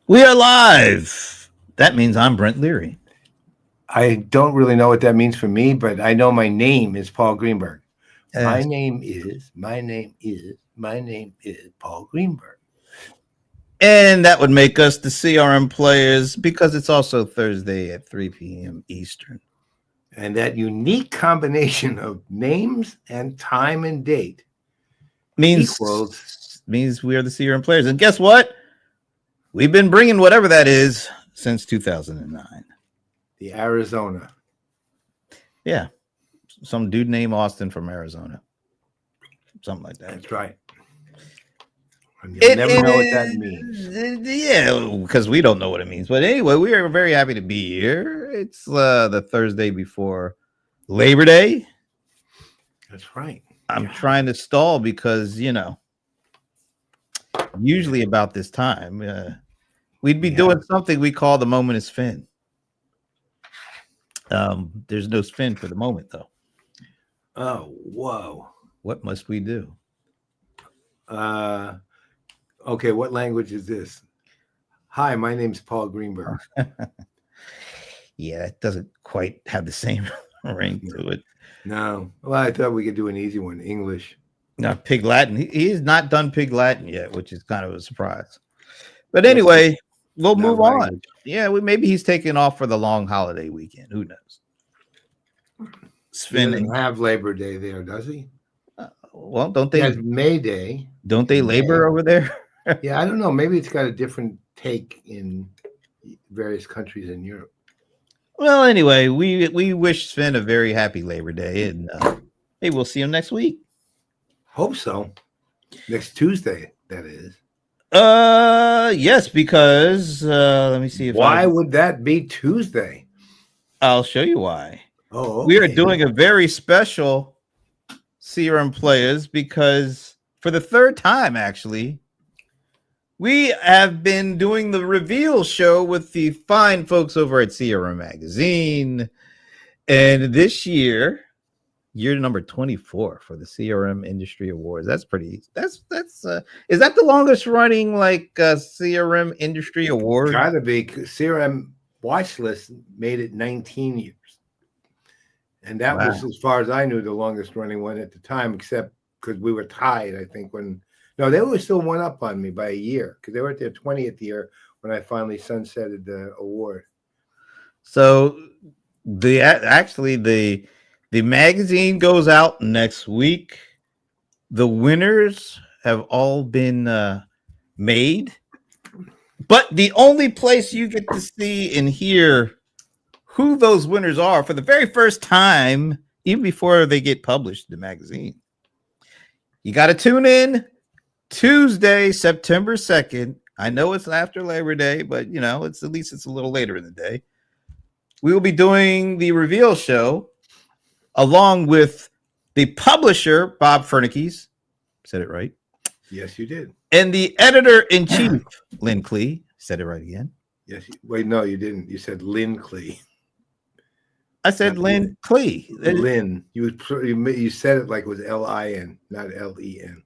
We are live. That means I'm Brent Leary. I don't really know what that means for me, but I know my name is Paul Greenberg. My Yes. name is Paul Greenberg. And that would make us the CRM Players because it's also Thursday at 3 p.m. Eastern. And that unique combination of names and time and date equals means we are the CRM Players. And guess what? We've been bringing whatever that is since 2009. the Arizona. Yeah. Some dude named Austin from Arizona. Something like that. That's right. And you'll never know what that means. Yeah, because we don't know what it means. But anyway, we are very happy to be here. It's the Thursday before Labor Day. That's right. I'm trying to stall because, usually about this time, we'd be doing something we call the moment is Finn. There's no spin for the moment, though. Oh, whoa. What must we do? Okay, what language is this? Hi, my name's Paul Greenberg. Yeah, that doesn't quite have the same ring to it. No. Well, I thought we could do an easy one, English. No, Pig Latin. He's not done Pig Latin yet, which is kind of a surprise. But anyway, we'll move on. Yeah, maybe he's taking off for the long holiday weekend. Who knows? Sven doesn't have Labor Day there, does he? Well, don't they? He has May Day. Don't they labor over there? Yeah, I don't know. Maybe it's got a different take in various countries in Europe. Well, anyway, we wish Sven a very happy Labor Day, and hey, we'll see him next week. Hope so. Next Tuesday, that is. Yes, because let me see if why would that be Tuesday? I'll show you why. Oh, okay. We are doing a very special CRM Players because for the third time, actually, we have been doing the reveal show with the fine folks over at CRM Magazine, and this year number 24 for the CRM Industry Awards. That's pretty. That's is that the longest running CRM Industry Award? Gotta be. CRM Watch List made it 19 years, and that was, as far as I knew, the longest running one at the time, except because we were tied. I think they were still one up on me by a year because they were at their 20th year when I finally sunsetted the award. So the magazine goes out next week. The winners have all been made, but the only place you get to see and hear who those winners are for the very first time, even before they get published in the magazine, you got to tune in Tuesday, September 2nd. I know it's after Labor Day, but it's at least it's a little later in the day. We will be doing the reveal show along with the publisher, Bob Fernickes. Said it right. Yes, you did. And the editor-in-chief, Lynn Klee. Said it right again. Yes. Wait, no, you didn't. You said Lynn Klee. I said Lynn Klee. Lynn. You said it like it was Lin, not Len.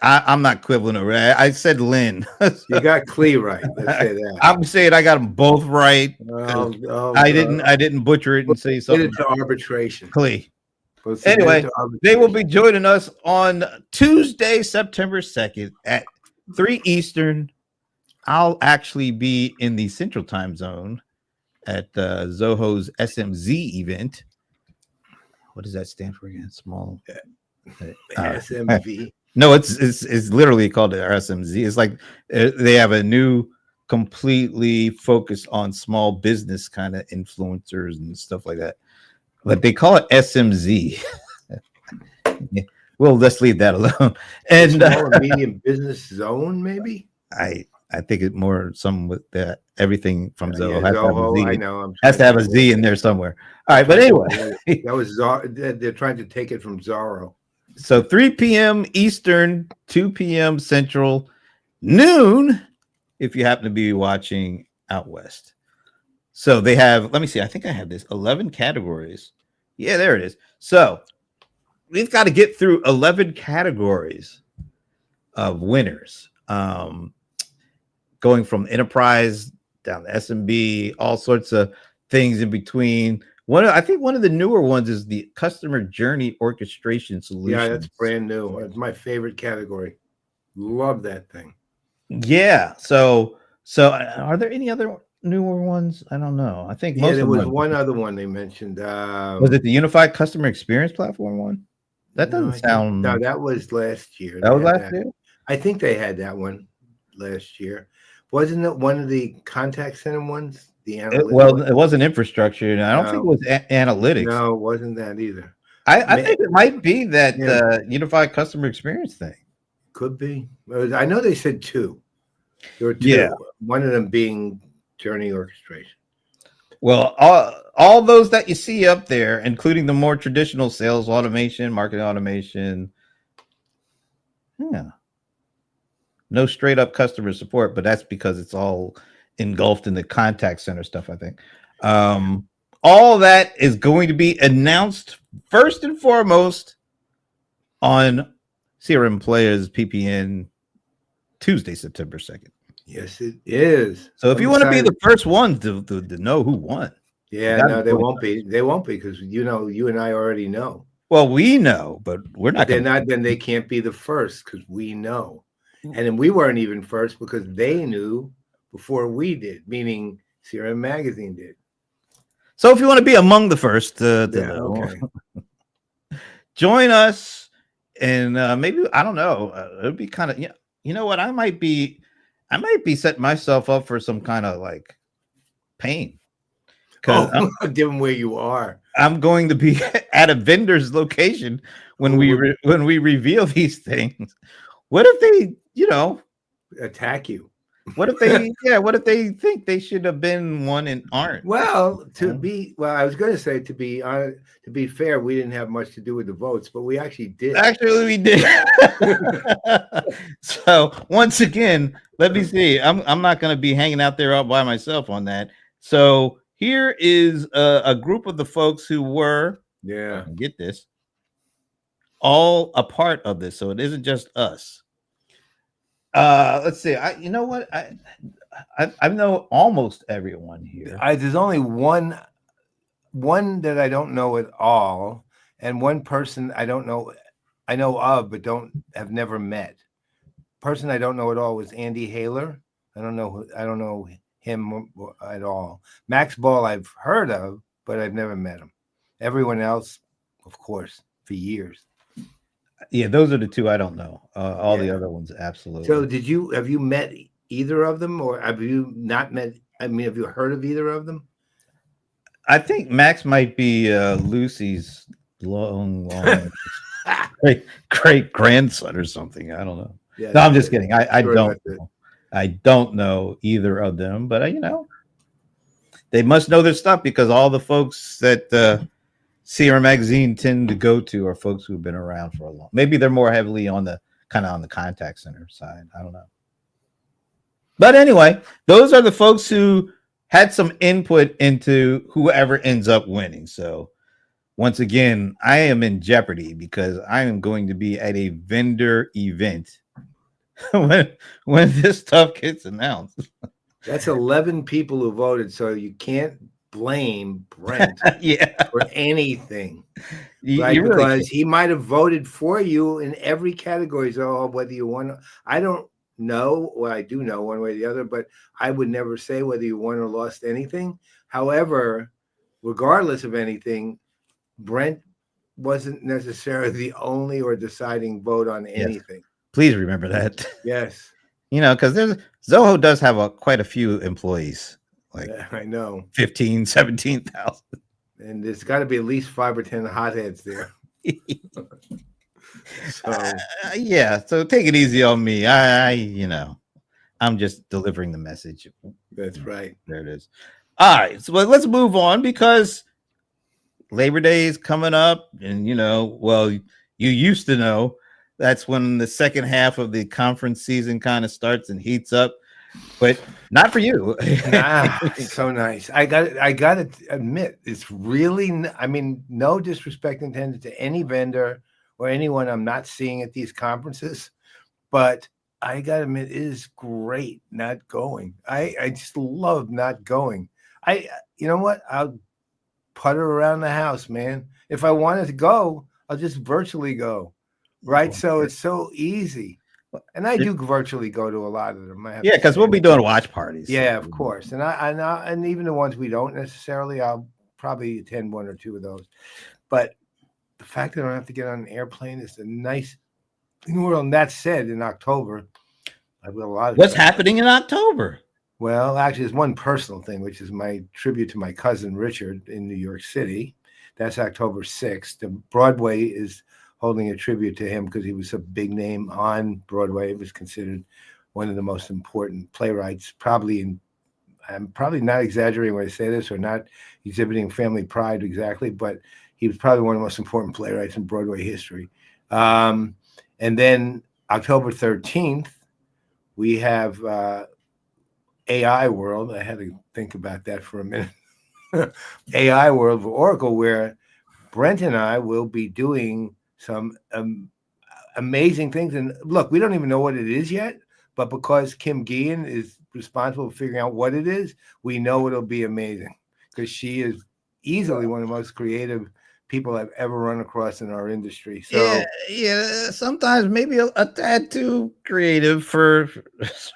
I'm not quibbling over that. I said Lynn. You got Klee right. Let's say that. I'm saying I got them both right. I didn't butcher it and say something. Get it to arbitration. Klee. Anyway, they will be joining us on Tuesday, September 2nd at 3 Eastern. I'll actually be in the Central Time Zone at Zoho's SMZ event. What does that stand for again? Small SMV. No, it's literally called the SMZ. It's like they have a new, completely focused on small business kind of influencers and stuff like that. But they call it SMZ. Well, let's leave that alone. And small and medium business zone, maybe. I think it's more some with that. Everything from Zoho has to have a Z. I know. Has to have a Z in there somewhere. All right, but anyway, that was they're trying to take it from Zorro. So 3 p.m. Eastern, 2 p.m. Central, noon, if you happen to be watching out west. So they have, let me see, I think I have this, 11 categories. Yeah, there it is. So we've got to get through 11 categories of winners. going from enterprise down to SMB, all sorts of things in between. I think one of the newer ones is the customer journey orchestration solution. Yeah, that's brand new. It's my favorite category. Love that thing. Yeah. So are there any other newer ones? I don't know. I think most there of was them one other one they mentioned. was it the unified customer experience platform one? That doesn't sound. No, that was last year. That was last year. I think they had that one last year. Wasn't it one of the contact center ones? The analytics. It wasn't infrastructure. And I don't think it was analytics. No, it wasn't that either. I think it might be that unified customer experience thing. Could be. I know they said two. There were two. Yeah. One of them being journey orchestration. Well, all those that you see up there, including the more traditional sales automation, marketing automation. Yeah. No straight up customer support, but that's because it's all engulfed in the contact center stuff, I think. All that is going to be announced first and foremost on CRM Playaz PPN Tuesday, September 2nd. Yes, it is. So if you want to be the first ones to know who won. Yeah, no, they won't be. They won't be because you and I already know. Well, we know, but we're not. They're not. Then they can't be the first because we know, and then we weren't even first because they knew before we did. Meaning CRM Magazine did. So if you want to be among the first to know, okay. Join us, and maybe I don't know. It'd be kind of you know what I might be setting myself up for some kind of like pain. Given where you are, I'm going to be at a vendor's location when we reveal these things. What if they, attack you? What if they think they should have been one and aren't? Well, I was going to say to be fair, we didn't have much to do with the votes, but we actually did. Actually, we did. So once again, let me see. I'm not going to be hanging out there all by myself on that. So here is a group of the folks who were, get this, all a part of this. So it isn't just us. Let's see. You know what? I know almost everyone here. There's only one that I don't know at all, and one person I don't know. I know of, but have never met. Person I don't know at all was Andy Haler. I don't know him at all. Max Ball I've heard of, but I've never met him. Everyone else, of course, for years. Yeah, those are the two I don't know. All the other ones, absolutely. So have you met either of them, or have you not met? I mean, have you heard of either of them? I think Max might be Lucy's long great grandson or something. I don't know. Yeah, no, I'm just kidding. I don't know. I don't know either of them, but they must know their stuff because all the folks that CRM Magazine tend to go to are folks who've been around for a long. Maybe they're more heavily on the contact center side. I don't know. But anyway, those are the folks who had some input into whoever ends up winning. So once again, I am in jeopardy because I am going to be at a vendor event when this stuff gets announced. That's 11 people who voted, so you can't blame Brent for anything, right? Because he might have voted for you in every category. So whether you won, I don't know. Well, I do know one way or the other, but I would never say whether you won or lost anything. However, regardless of anything, Brent wasn't necessarily the only or deciding vote on anything. Please remember that. Yes. Because Zoho does have quite a few employees. Like I know 15, 17,000. And there's got to be at least 5 or 10 hotheads there. So take it easy on me. I'm just delivering the message. That's right. There it is. All right. So let's move on because Labor Day is coming up. And, you used to know that's when the second half of the conference season kind of starts and heats up. But not for you. It's so nice. I got to admit, it's really, no disrespect intended to any vendor or anyone I'm not seeing at these conferences, but I gotta admit, it is great not going. I just love not going. You know what? I'll putter around the house, man. If I wanted to go, I'll just virtually go. Right. So it's so easy. And I do virtually go to a lot of them. I have Yeah, to because say. we'll be doing watch parties. So. Yeah, of course. And even the ones we don't necessarily, I'll probably attend one or two of those. But the fact that I don't have to get on an airplane is a nice thing. Well, and that said, in October, I've got a lot of What's travel. happening in October? Well, actually, there's one personal thing, which is my tribute to my cousin Richard in New York City. That's October 6th. The Broadway is holding a tribute to him because he was a big name on Broadway. It was considered one of the most important playwrights, I'm probably not exaggerating when I say this or not exhibiting family pride exactly, but he was probably one of the most important playwrights in Broadway history. And then October 13th, we have AI World. I had to think about that for a minute. AI World for Oracle, where Brent and I will be doing some amazing things. And look, we don't even know what it is yet, but because Kim Guillen is responsible for figuring out what it is, we know it'll be amazing because she is easily one of the most creative people I've ever run across in our industry. So yeah. Sometimes maybe a tad too creative for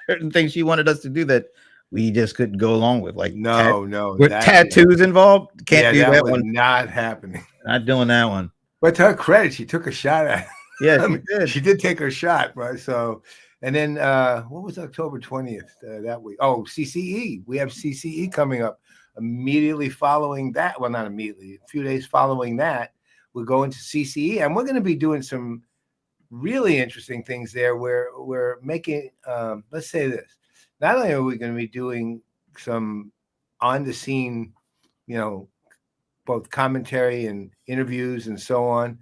certain things she wanted us to do that we just couldn't go along with. Like with tattoos involved, can't do that was one. not happening. Not doing that one. But to her credit, she took a shot at it. Yeah, she did. She did take her shot, right? So, and then what was October 20th that week? Oh, CCE. We have CCE coming up immediately following that. Well, not immediately. A few days following that, we'll go into CCE, and we're going to be doing some really interesting things there. Where we're making, let's say this. Not only are we going to be doing some on the scene, both commentary and interviews and so on,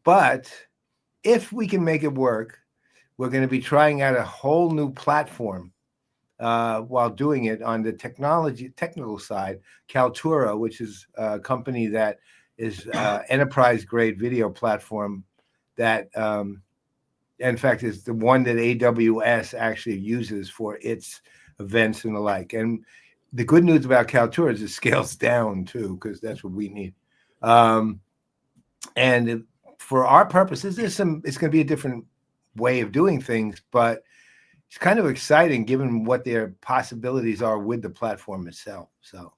but if we can make it work, we're going to be trying out a whole new platform while doing it on the technical side. Kaltura, which is a company that is enterprise-grade video platform that, in fact, is the one that AWS actually uses for its events and the like. And the good news about Kaltura is it scales down, too, because that's what we need. And for our purposes, it's going to be a different way of doing things, but it's kind of exciting given what their possibilities are with the platform itself. So,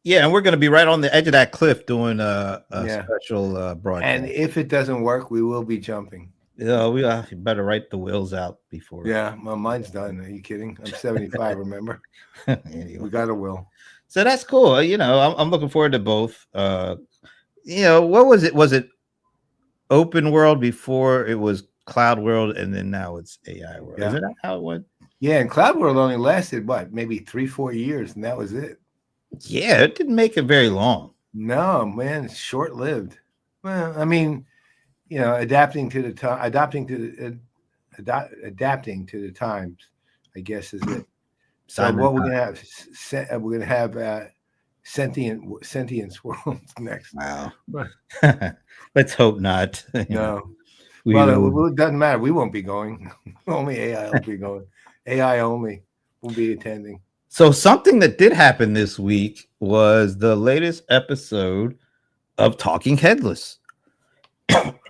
yeah, and we're going to be right on the edge of that cliff doing a special broadcast. And if it doesn't work, we will be jumping. Yeah, we better write the wheels out before. Yeah, well, mine's done. Are you kidding? I'm 75. Remember, anyway. We got a will. So that's cool. I'm looking forward to both. What was it? Was it open world before it was cloud world, and then now it's AI world? Yeah. Is that how it went? Yeah, and cloud world only lasted maybe 3-4 years, and that was it. Yeah, it didn't make it very long. No, man, it's short lived. Well, I mean, adapting to the times, I guess, is it. So what we're gonna have sentience world next. Wow. Let's hope not. No. Well, it doesn't matter. We won't be going. Only AI will be going. AI only will be attending. So something that did happen this week was the latest episode of Talking Headless.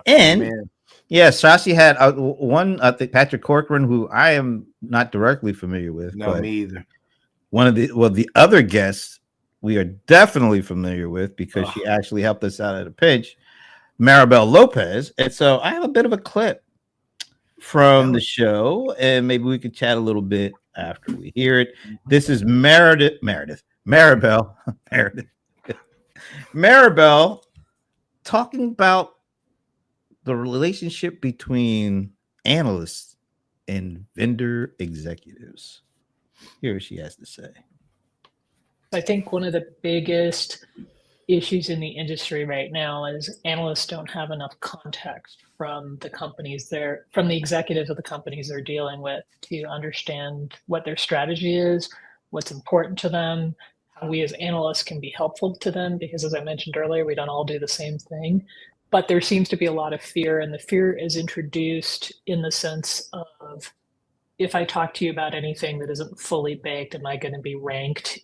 And Shashi had one, I think, Patrick Corcoran, who I am not directly familiar with. No, me either. One of the other guests we are definitely familiar with because she actually helped us out at a pinch, Maribel Lopez. And so I have a bit of a clip from the show, and maybe we could chat a little bit after we hear it. This is Maribel talking about the relationship between analysts and vendor executives. Here's what she has to say. I think one of the biggest issues in the industry right now is analysts don't have enough context from the executives of the companies they're dealing with to understand what their strategy is, what's important to them, how we as analysts can be helpful to them, because as I mentioned earlier, we don't all do the same thing. but there seems to be a lot of fear, and the fear is introduced in the sense of, if I talk to you about anything that isn't fully baked, am I going to be ranked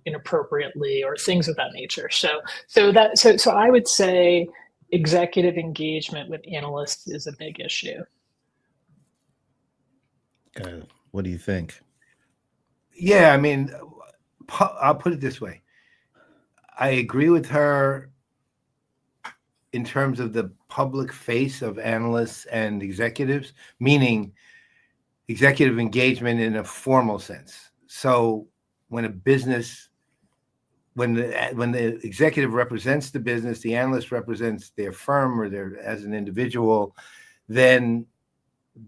inappropriately, or things of that nature? So I would say executive engagement with analysts is a big issue. What do you think? Yeah, I mean, I'll put it this way. I agree with her in terms of the public face of analysts and executives, meaning executive engagement in a formal sense. So when a business, when the executive represents the business, the analyst represents their firm or their as an individual, then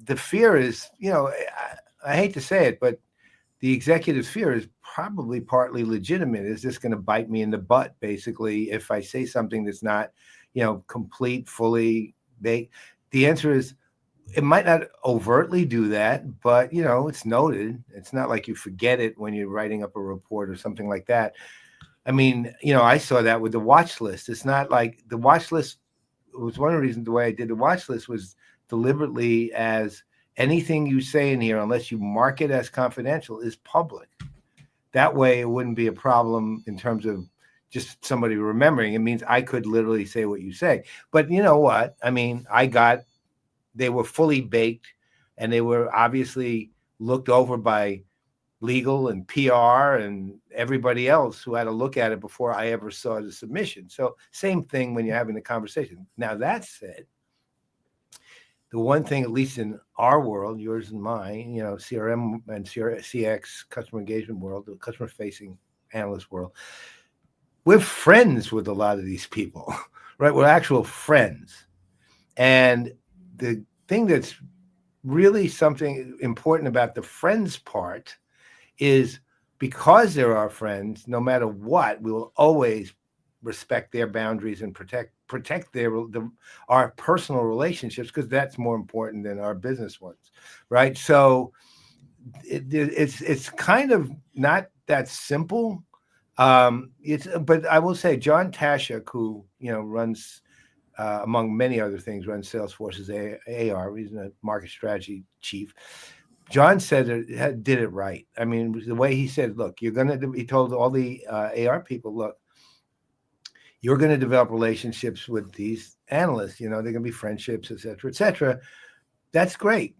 the fear is, I hate to say it, but the executive's fear is probably partly legitimate. Is this going to bite me in the butt, basically, if I say something that's not, complete, fully baked? The answer is, it might not overtly do that, but, it's noted. It's not like you forget it when you're writing up a report or something like that. I mean, I saw that with the watch list. It's not like the watch list was one of the reasons the way I did the watch list was deliberately as anything you say in here, unless you mark it as confidential, is public. That way it wouldn't be a problem in terms of just somebody remembering. It means I could literally say what you say. But you know what? I mean, they were fully baked, and they were obviously looked over by legal and PR and everybody else who had to look at it before I ever saw the submission. So same thing when you're having a conversation. Now, that said, the one thing, at least in our world, yours and mine, CRM and CX, customer engagement world, the customer facing analyst world, we're friends with a lot of these people, right? We're actual friends. And the thing that's really something important about the friends part is, because they're our friends, no matter what, we will always respect their boundaries and protect our personal relationships, because that's more important than our business ones, right? So it's kind of not that simple. But I will say, John Tashuk, who runs, among many other things, runs Salesforce's AR. He's a market strategy chief. John said did it right. I mean, the way he said, look, he told all the AR people, look, you're going to develop relationships with these analysts. They're going to be friendships, et cetera, et cetera. That's great.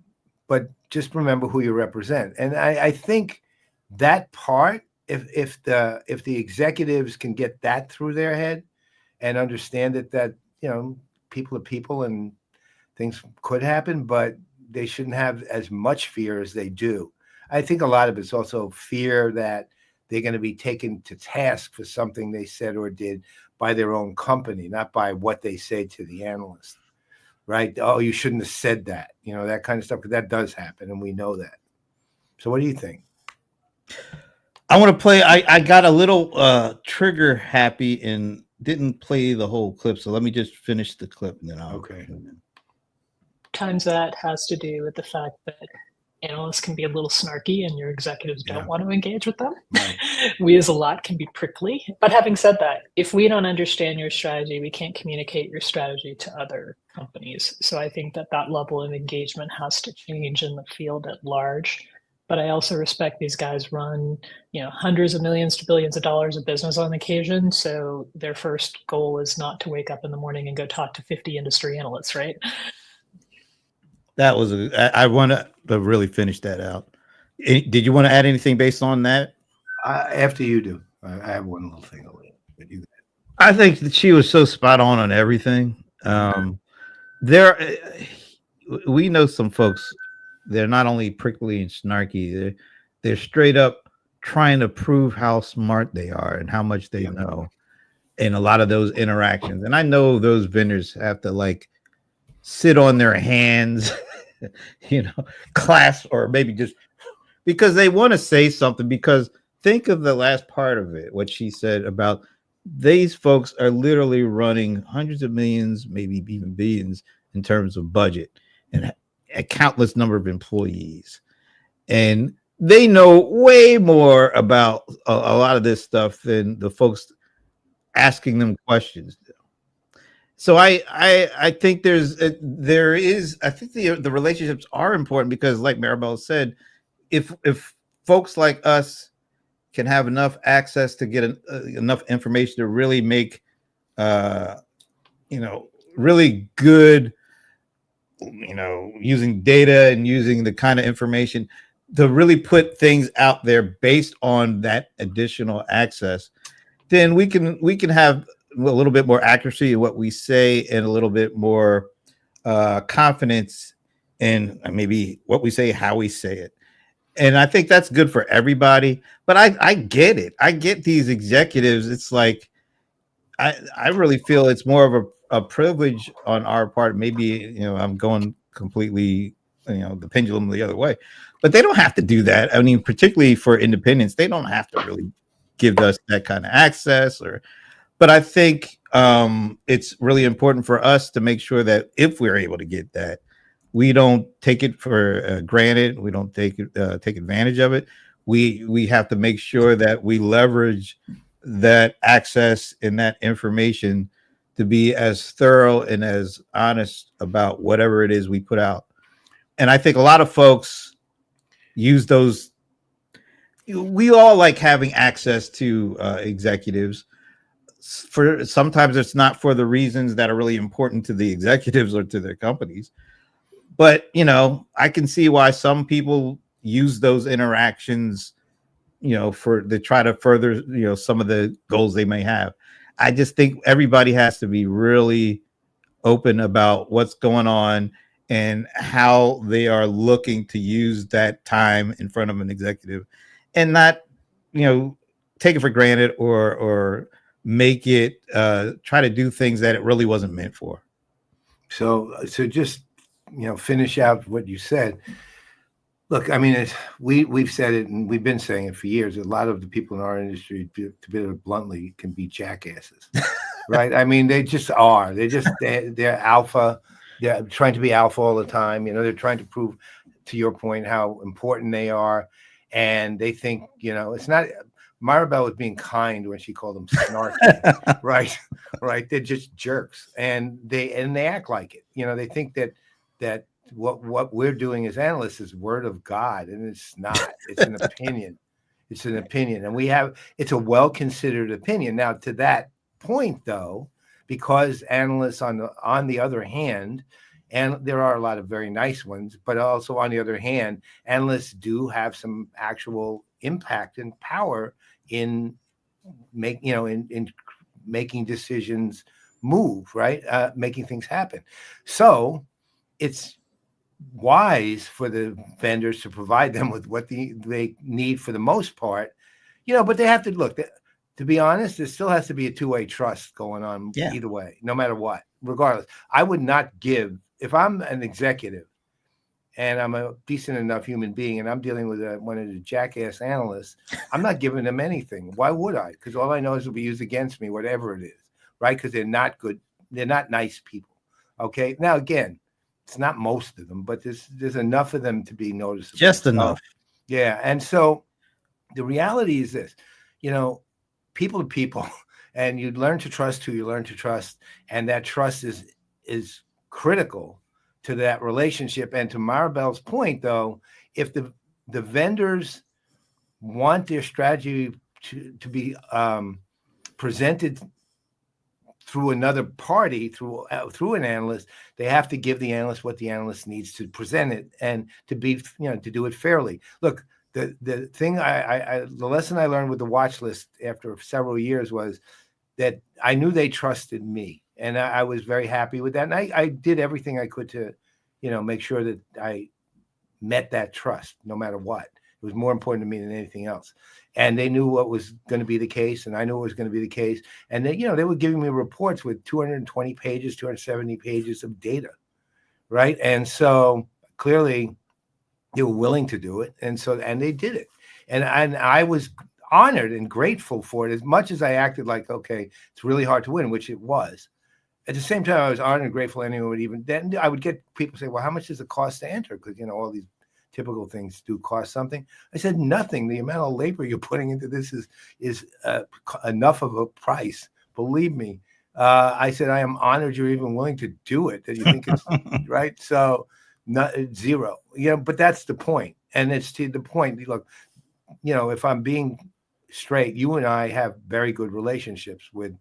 But just remember who you represent. And I think that part, if the executives can get that through their head and understand that people are people and things could happen, but they shouldn't have as much fear as they do. I think a lot of it's also fear that they're going to be taken to task for something they said or did by their own company, not by what they say to the analyst, right? Oh, you shouldn't have said that, that kind of stuff, because that does happen, and we know that. So what do you think? I want to play. I got a little trigger happy and didn't play the whole clip, so let me just finish the clip and then I'll. Okay. Times that has to do with the fact that analysts can be a little snarky and your executives don't want to engage with them. Right. We as a lot can be prickly. But having said that, if we don't understand your strategy, we can't communicate your strategy to other companies. So I think that level of engagement has to change in the field at large. But I also respect these guys run, hundreds of millions to billions of dollars of business on occasion. So their first goal is not to wake up in the morning and go talk to 50 industry analysts, right? That was I want to really finish that out. Did you want to add anything based on that? After you do. I have one little thing. I think that she was so spot on everything. We know some folks. They're not only prickly and snarky. They're straight up trying to prove how smart they are and how much they know in a lot of those interactions. And I know those vendors have to sit on their hands, class, or maybe just because they want to say something. Because think of the last part of it, what she said about these folks are literally running hundreds of millions, maybe even billions in terms of budget and a countless number of employees. And they know way more about a lot of this stuff than the folks asking them questions. So I think there is, I think the relationships are important because, like Maribel said, if folks like us can have enough access to get enough information to really make uh, really good, using data and using the kind of information to really put things out there based on that additional access, then we can have a little bit more accuracy in what we say and a little bit more confidence in maybe what we say, how we say it. And I think that's good for everybody. But I get it. I get these executives. It's like I really feel it's more of a privilege on our part. Maybe I'm going completely the pendulum the other way, but they don't have to do that. I mean, particularly for independents, they don't have to really give us that kind of access. But I think it's really important for us to make sure that if we're able to get that, we don't take it for granted. We don't take advantage of it. We have to make sure that we leverage that access and that information to be as thorough and as honest about whatever it is we put out. And I think a lot of folks use those. We all like having access to executives. For sometimes it's not for the reasons that are really important to the executives or to their companies, but I can see why some people use those interactions for to try to further some of the goals they may have. I just think everybody has to be really open about what's going on and how they are looking to use that time in front of an executive, and not take it for granted or make it try to do things that it really wasn't meant for. So just finish out what you said. Look, I mean, we've said it, and we've been saying it for years. A lot of the people in our industry, to put it bluntly, can be jackasses, right? I mean, they just are. They're alpha. They're trying to be alpha all the time. They're trying to prove, to your point, how important they are, and they think it's not. Maribel was being kind when she called them snarky, right? Right? They're just jerks, and they act like it. They think that what we're doing as analysts is word of God, and it's not. It's an opinion. It's an opinion, and it's a well-considered opinion. Now, to that point, though, because analysts on the other hand, and there are a lot of very nice ones, but also on the other hand, analysts do have some actual impact and power in making decisions move, right? Making things happen. So it's wise for the vendors to provide them with what they need for the most part, but they have to look. To be honest, there still has to be a two-way trust going on either way, no matter what, regardless. I would not give, if I'm an executive and I'm a decent enough human being and I'm dealing with one of the jackass analysts, I'm not giving them anything. Why would I? Because all I know is it'll be used against me, whatever it is, right? Because they're not good. They're not nice people. Okay. Now, again, it's not most of them, but there's enough of them to be noticeable. Just enough. Yeah. And so the reality is this, people to people, and you learn to trust who you learn to trust. And that trust is critical to that relationship. And to Maribel's point, though, if the vendors want their strategy to be presented through another party, through an analyst, they have to give the analyst what the analyst needs to present it and to be, to do it fairly. Look, the thing the lesson I learned with the watch list after several years was that I knew they trusted me, and I was very happy with that. And I did everything I could to, make sure that I met that trust no matter what. It was more important to me than anything else. And they knew what was going to be the case, and I knew what was going to be the case. And they, they were giving me reports with 220 pages, 270 pages of data, right? And so clearly they were willing to do it. And they did it. And I was honored and grateful for it, as much as I acted like, okay, it's really hard to win, which it was. At the same time, I was honored and grateful anyone would even, then I would get people say, well, how much does it cost to enter? Because, all these typical things do cost something. I said, nothing. The amount of labor you're putting into this is enough of a price. Believe me, I said, I am honored you're even willing to do it, that you think it's right. So not zero, but that's the point. And it's to the point. Look, if I'm being straight, you and I have very good relationships with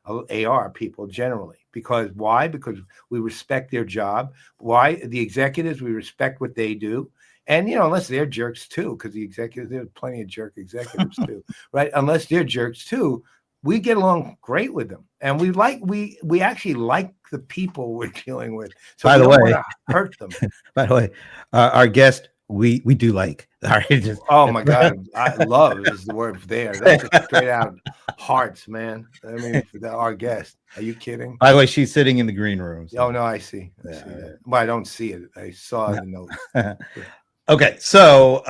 AR people generally. Because why? Because we respect their job. Why? The executives, we respect what they do. And, unless they're jerks too, because the executives, there's plenty of jerk executives too, right? Unless they're jerks too, we get along great with them. And we actually like the people we're dealing with. So By we the don't way, want to hurt them. by the way, our guest, we do like. All right, Oh my God. Love is the word there. That's just straight out hearts, man. I mean, our guest. Are you kidding? By the way, she's sitting in the green room. So. Oh, no, I see. I see that. Well, I don't see it. I saw the notes. Okay. So,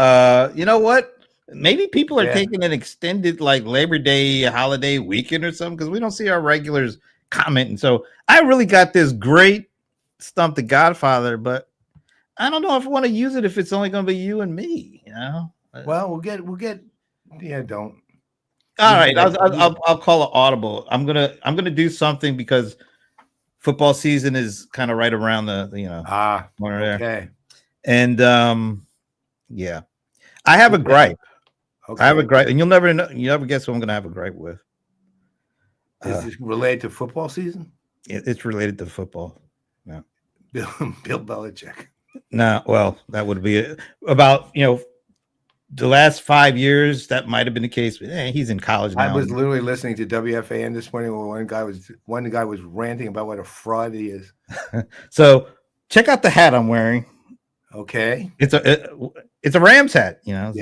you know what? Maybe people are taking an extended like Labor Day holiday weekend or something because we don't see our regulars commenting. So I really got this great Stump the Godfather, but I don't know if I want to use it if it's only going to be you and me, Well, we'll get. Yeah, don't. All right, I'll call it audible. I'm gonna do something because football season is kind of right around the corner there. Okay. And yeah, I have a gripe. Okay. I have a gripe, and you'll never guess what I'm gonna have a gripe with. Is this related to football season? It's related to football. No, Bill Belichick. No, well, that would be about the last 5 years. That might have been the case, but he's in college now. I was literally listening to WFAN this morning where one guy was ranting about what a fraud he is. So check out the hat I'm wearing. Okay, it's a Rams hat. Yeah.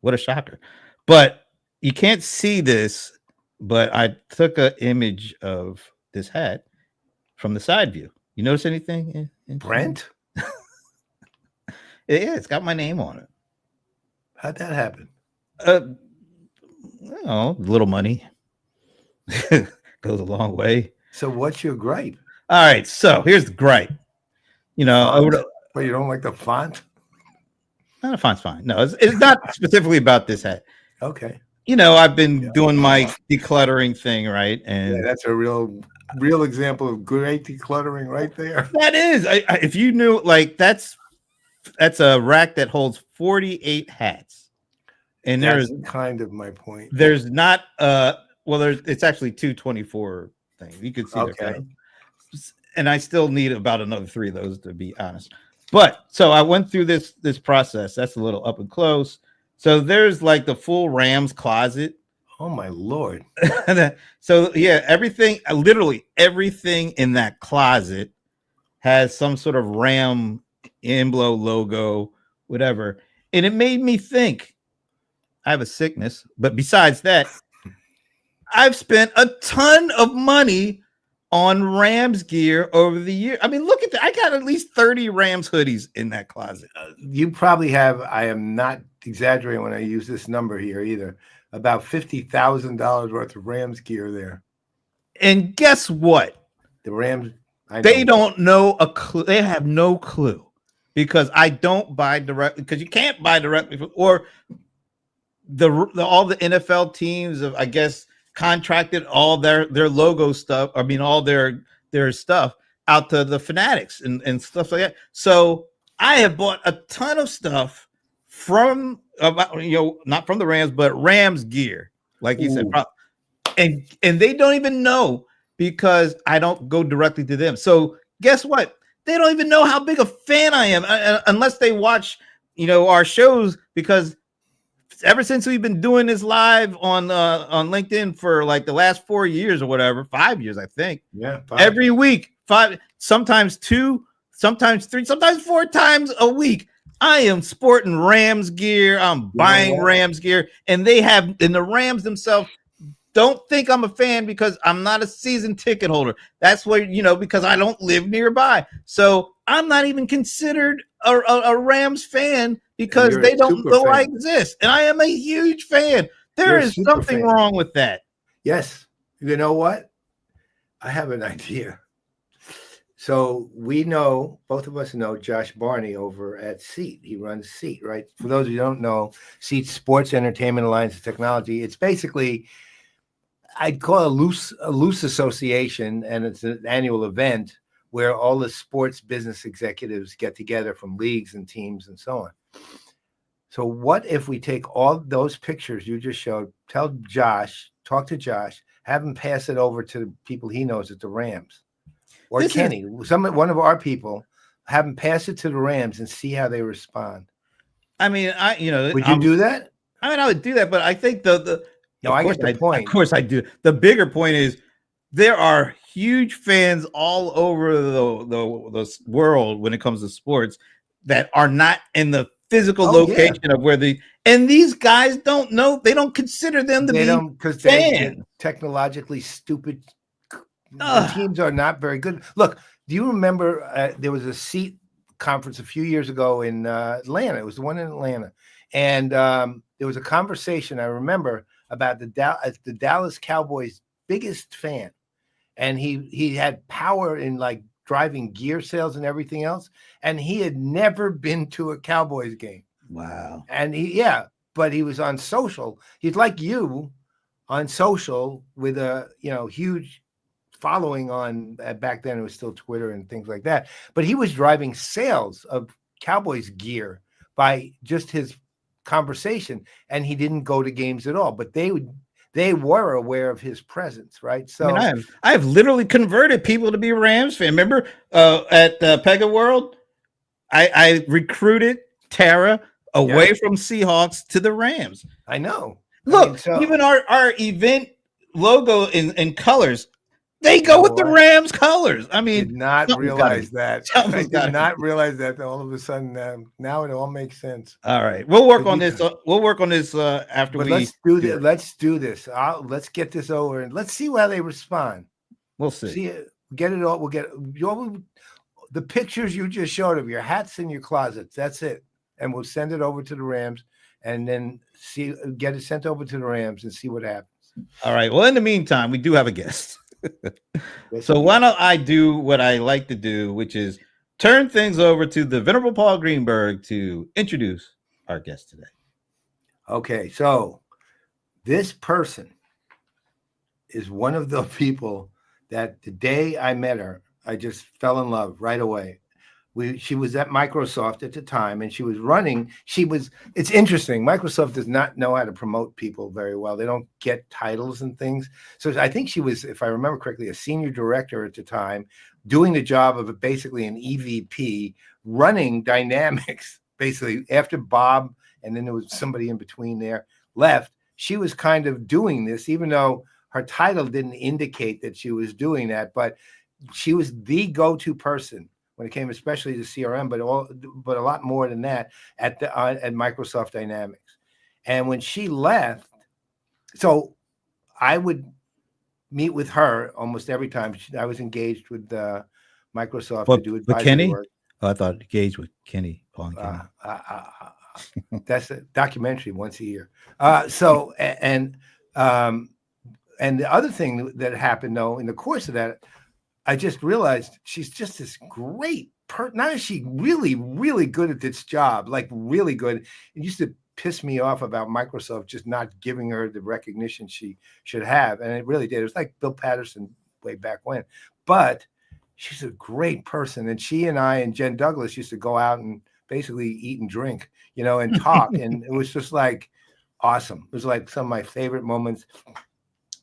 What a shocker! But you can't see this. But I took an image of this hat from the side view. You notice anything? Brent? Yeah, it's got my name on it. How'd that happen? Little money goes a long way. So what's your gripe? All right, so here's the gripe. Well, you don't like the font? No, the font's fine. No, it's not specifically about this hat. Okay. I've been doing my decluttering thing, right? And that's a real example of great decluttering right there. That is. If you knew, like that's a rack that holds 48 hats. And that's kind of my point. There's not it's actually 224 things. You could see okay. And I still need about another 3 of those, to be honest. But so I went through this process. That's a little up and close. So there's like the full Rams closet. Oh my Lord. So yeah, literally everything in that closet has some sort of Ram emblem, logo, whatever. And it made me think, I have a sickness, but besides that, I've spent a ton of money on Rams gear over the year. I mean, look at that. I got at least 30 Rams hoodies in that closet. You probably have, I am not exaggerating when I use this number here either, about $50,000 worth of Rams gear there. And guess what? The Rams, they don't know a clue. They have no clue because I don't buy directly, because you can't buy directly from, or all the NFL teams of, I guess, contracted all their logo stuff. I mean, all their stuff out to the Fanatics and stuff like that. So I have bought a ton of stuff from not from the Rams, but Rams gear, like you said, and they don't even know because I don't go directly to them. So guess what? They don't even know how big a fan I am unless they watch our shows, because ever since we've been doing this live on LinkedIn for like the last 4 years or whatever, 5 years, I think. Yeah. 5. Every week, 5, sometimes 2, sometimes 3, sometimes 4 times a week, I am sporting Rams gear. I'm buying Rams gear, and the Rams themselves don't think I'm a fan because I'm not a season ticket holder. That's where, because I don't live nearby. So I'm not even considered a Rams fan because they don't know I exist. And I am a huge fan. There is something wrong with that. Yes. You know what? I have an idea. So we know, both of us know Josh Barney over at Seat. He runs Seat, right? For those who don't know, Seat Sports Entertainment Alliance of Technology. It's basically, I'd call it a loose association, and it's an annual event where all the sports business executives get together from leagues and teams and so on. So what if we take all those pictures you just showed, talk to Josh, have him pass it over to people he knows at the Rams, or Kenny, one of our people, have him pass it to the Rams and see how they respond. I mean, would you do that? I mean, I would do that, but I think I get the point. Of course I do. The bigger point is there are huge fans all over the world when it comes to sports that are not in the physical location of where and these guys don't know. They don't consider them to be because they're technologically stupid. The teams are not very good. Look, do you remember there was a seat conference a few years ago in Atlanta? It was the one in Atlanta, and there was a conversation I remember about the Dallas Cowboys' biggest fan, and he had power in like driving gear sales and everything else, and he had never been to a Cowboys game. Wow. And but he was on social. He's like you on social with a huge following on back then. It was still Twitter and things like that, but he was driving sales of Cowboys gear by just his conversation, and he didn't go to games at all, but they were aware of his presence, right? So I mean, I have literally converted people to be Rams fan. Remember at Pega World, I recruited Tara away from Seahawks to the Rams. I know. Look, even our event logo in colors, they go with the Rams colors. I mean, did not realize that. I did not realize that. All of a sudden, now it all makes sense. All right, we'll work on this. We'll work on this after we. Let's do this. Let's do this. Let's get this over and let's see how they respond. We'll see. Get it all. We'll get the pictures you just showed of your hats in your closets. That's it, and we'll send it over to the Rams, and then get it sent over to the Rams and see what happens. All right. Well, in the meantime, we do have a guest. So why don't I do what I like to do, which is turn things over to the Venerable Paul Greenberg to introduce our guest today. Okay, so this person is one of the people that the day I met her, I just fell in love right away. She was at Microsoft at the time, and she was running. It's interesting. Microsoft does not know how to promote people very well. They don't get titles and things. So I think she was, if I remember correctly, a senior director at the time, doing the job of basically an EVP, running Dynamics, basically after Bob, and then there was somebody in between there, left. She was kind of doing this, even though her title didn't indicate that she was doing that, but she was the go-to person when it came especially to CRM, but a lot more than that at Microsoft Dynamics. And when she left, so I would meet with her almost every time. I was engaged with Microsoft to do advisory Kenny? work. Oh, I thought engaged with Kenny. Paul and Kenny. That's a documentary once a year. And the other thing that happened though in the course of that, I just realized she's just this great person. Now is she really, really good at this job, like really good. It used to piss me off about Microsoft just not giving her the recognition she should have. And it really did. It was like Bill Patterson way back when. But she's a great person. And she and I and Jen Douglas used to go out and basically eat and drink, and talk. And it was just like awesome. It was like some of my favorite moments.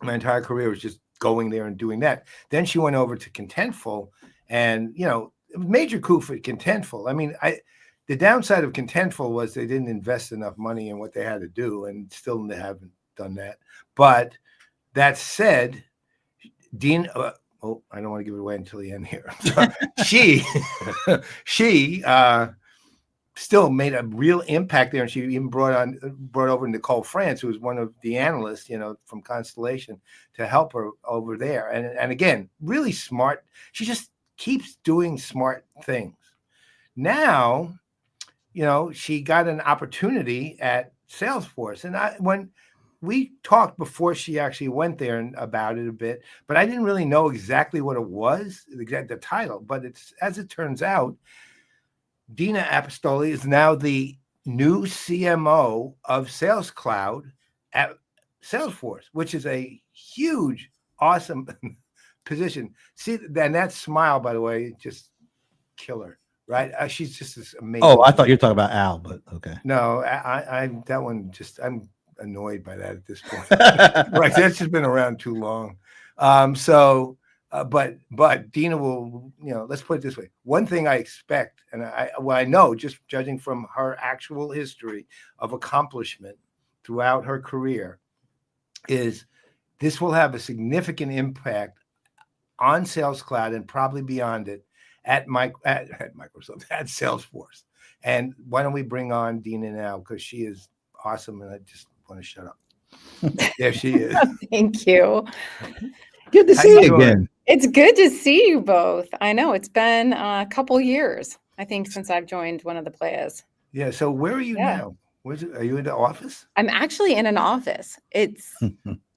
My entire career was just going there and doing that. Then she went over to Contentful, and major coup for Contentful. I mean, the downside of Contentful was they didn't invest enough money in what they had to do, and still they haven't done that. But that said, Dean, I don't want to give it away until the end here. she still made a real impact there, and she even brought over Nicole France, who was one of the analysts, from Constellation, to help her over there. And again, really smart. She just keeps doing smart things. Now, she got an opportunity at Salesforce, and when we talked before she actually went there about it a bit, but I didn't really know exactly what it was, the title. But as it turns out, Dina Apostolou is now the new CMO of Sales Cloud at Salesforce, which is a huge, awesome position. See, and that smile, by the way, just killer, right? She's just this amazing. Oh, I thought you were talking about Al, but okay. No, I that one just, I'm annoyed by that at this point. Right, that's just been around too long. But Dina will, let's put it this way. One thing I expect, and I know, just judging from her actual history of accomplishment throughout her career, is this will have a significant impact on Sales Cloud and probably beyond it at Microsoft, at Salesforce. And why don't we bring on Dina now, because she is awesome, and I just want to shut up. There she is. Thank you. Good to see you again. It's good to see you both. I know it's been a couple years, I think, since I've joined one of the Playaz. Yeah. So where are you now? Are you in the office? I'm actually in an office. It's